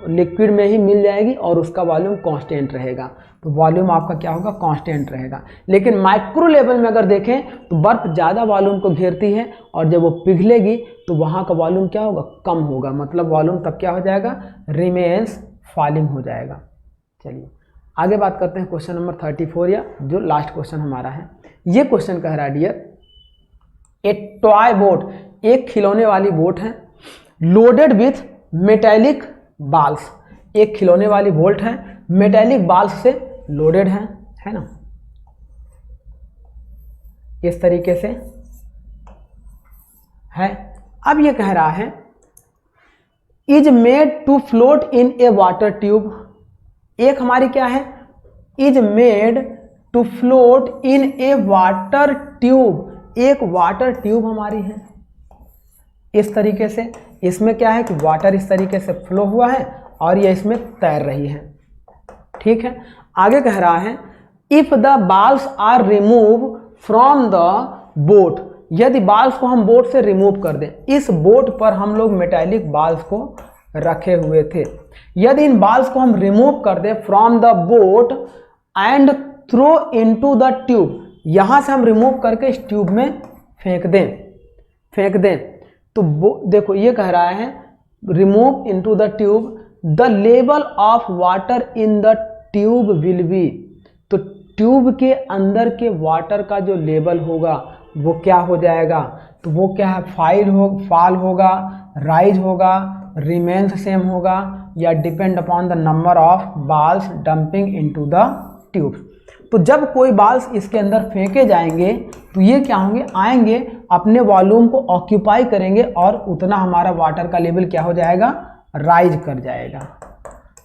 लिक्विड में ही मिल जाएगी और उसका वॉल्यूम कांस्टेंट रहेगा। तो वॉल्यूम आपका क्या होगा, कांस्टेंट रहेगा। लेकिन माइक्रो लेवल में अगर देखें तो बर्फ़ ज़्यादा वॉल्यूम को घेरती है और जब वो पिघलेगी तो वहाँ का वॉल्यूम क्या होगा, कम होगा। मतलब वॉल्यूम तब क्या हो जाएगा, रिमेन्स फॉलिंग हो जाएगा। चलिए आगे बात करते हैं क्वेश्चन नंबर 34 या जो लास्ट क्वेश्चन हमारा है। ये क्वेश्चन कह रहा है डियर, ए टॉय बोट, एक खिलौने वाली बोट है, लोडेड विथ मेटेलिक बाल्स, एक खिलौने वाली बोट है, मेटेलिक बाल्स से लोडेड है ना, इस तरीके से है। अब ये कह रहा है is made to float in a water tube, एक हमारी क्या है, is made to float in a water tube, एक वाटर ट्यूब हमारी है इस तरीके से। इसमें क्या है कि वाटर इस तरीके से फ्लो हुआ है और ये इसमें तैर रही है, ठीक है। आगे कह रहा है if the balls are remove from the boat, यदि बाल्स को हम बोट से रिमूव कर दें, इस बोट पर हम लोग मेटालिक बाल्स को रखे हुए थे, यदि इन बाल्स को हम रिमूव कर दें from the boat and throw into the tube, यहां से हम रिमूव करके इस ट्यूब में फेंक दें तो देखो ये कह रहा है remove into the tube, the level of water in the tube will be, तो ट्यूब के अंदर के वाटर का जो लेवल होगा वो क्या हो जाएगा, तो वो क्या है, फॉल होगा, राइज होगा, रिमेन्स सेम होगा, या depend upon the number of balls dumping into the tube. तो जब कोई बाल्स इसके अंदर फेंके जाएंगे तो ये क्या होंगे, आएंगे, अपने वॉल्यूम को ऑक्यूपाई करेंगे और उतना हमारा वाटर का लेवल क्या हो जाएगा, राइज कर जाएगा।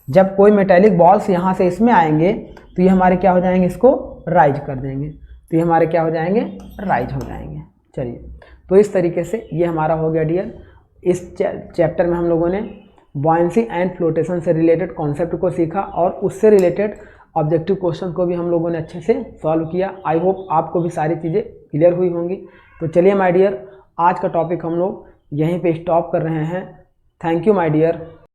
जब कोई मेटेलिक बॉल्स यहाँ से इसमें आएंगे तो ये हमारे क्या हो जाएंगे, इसको राइज कर देंगे, तो ये हमारे क्या हो जाएंगे, राइज हो जाएंगे। चलिए तो इस तरीके से ये हमारा हो गया डियर। इस चैप्टर में हम लोगों ने बॉयंसी एंड फ्लोटेशन से रिलेटेड कॉन्सेप्ट को सीखा और उससे रिलेटेड ऑब्जेक्टिव क्वेश्चन को भी हम लोगों ने अच्छे से सॉल्व किया। आई होप आपको भी सारी चीज़ें क्लियर हुई होंगी। तो चलिए माय डियर, आज का टॉपिक हम लोग यहीं पे स्टॉप कर रहे हैं। Thank you my dear.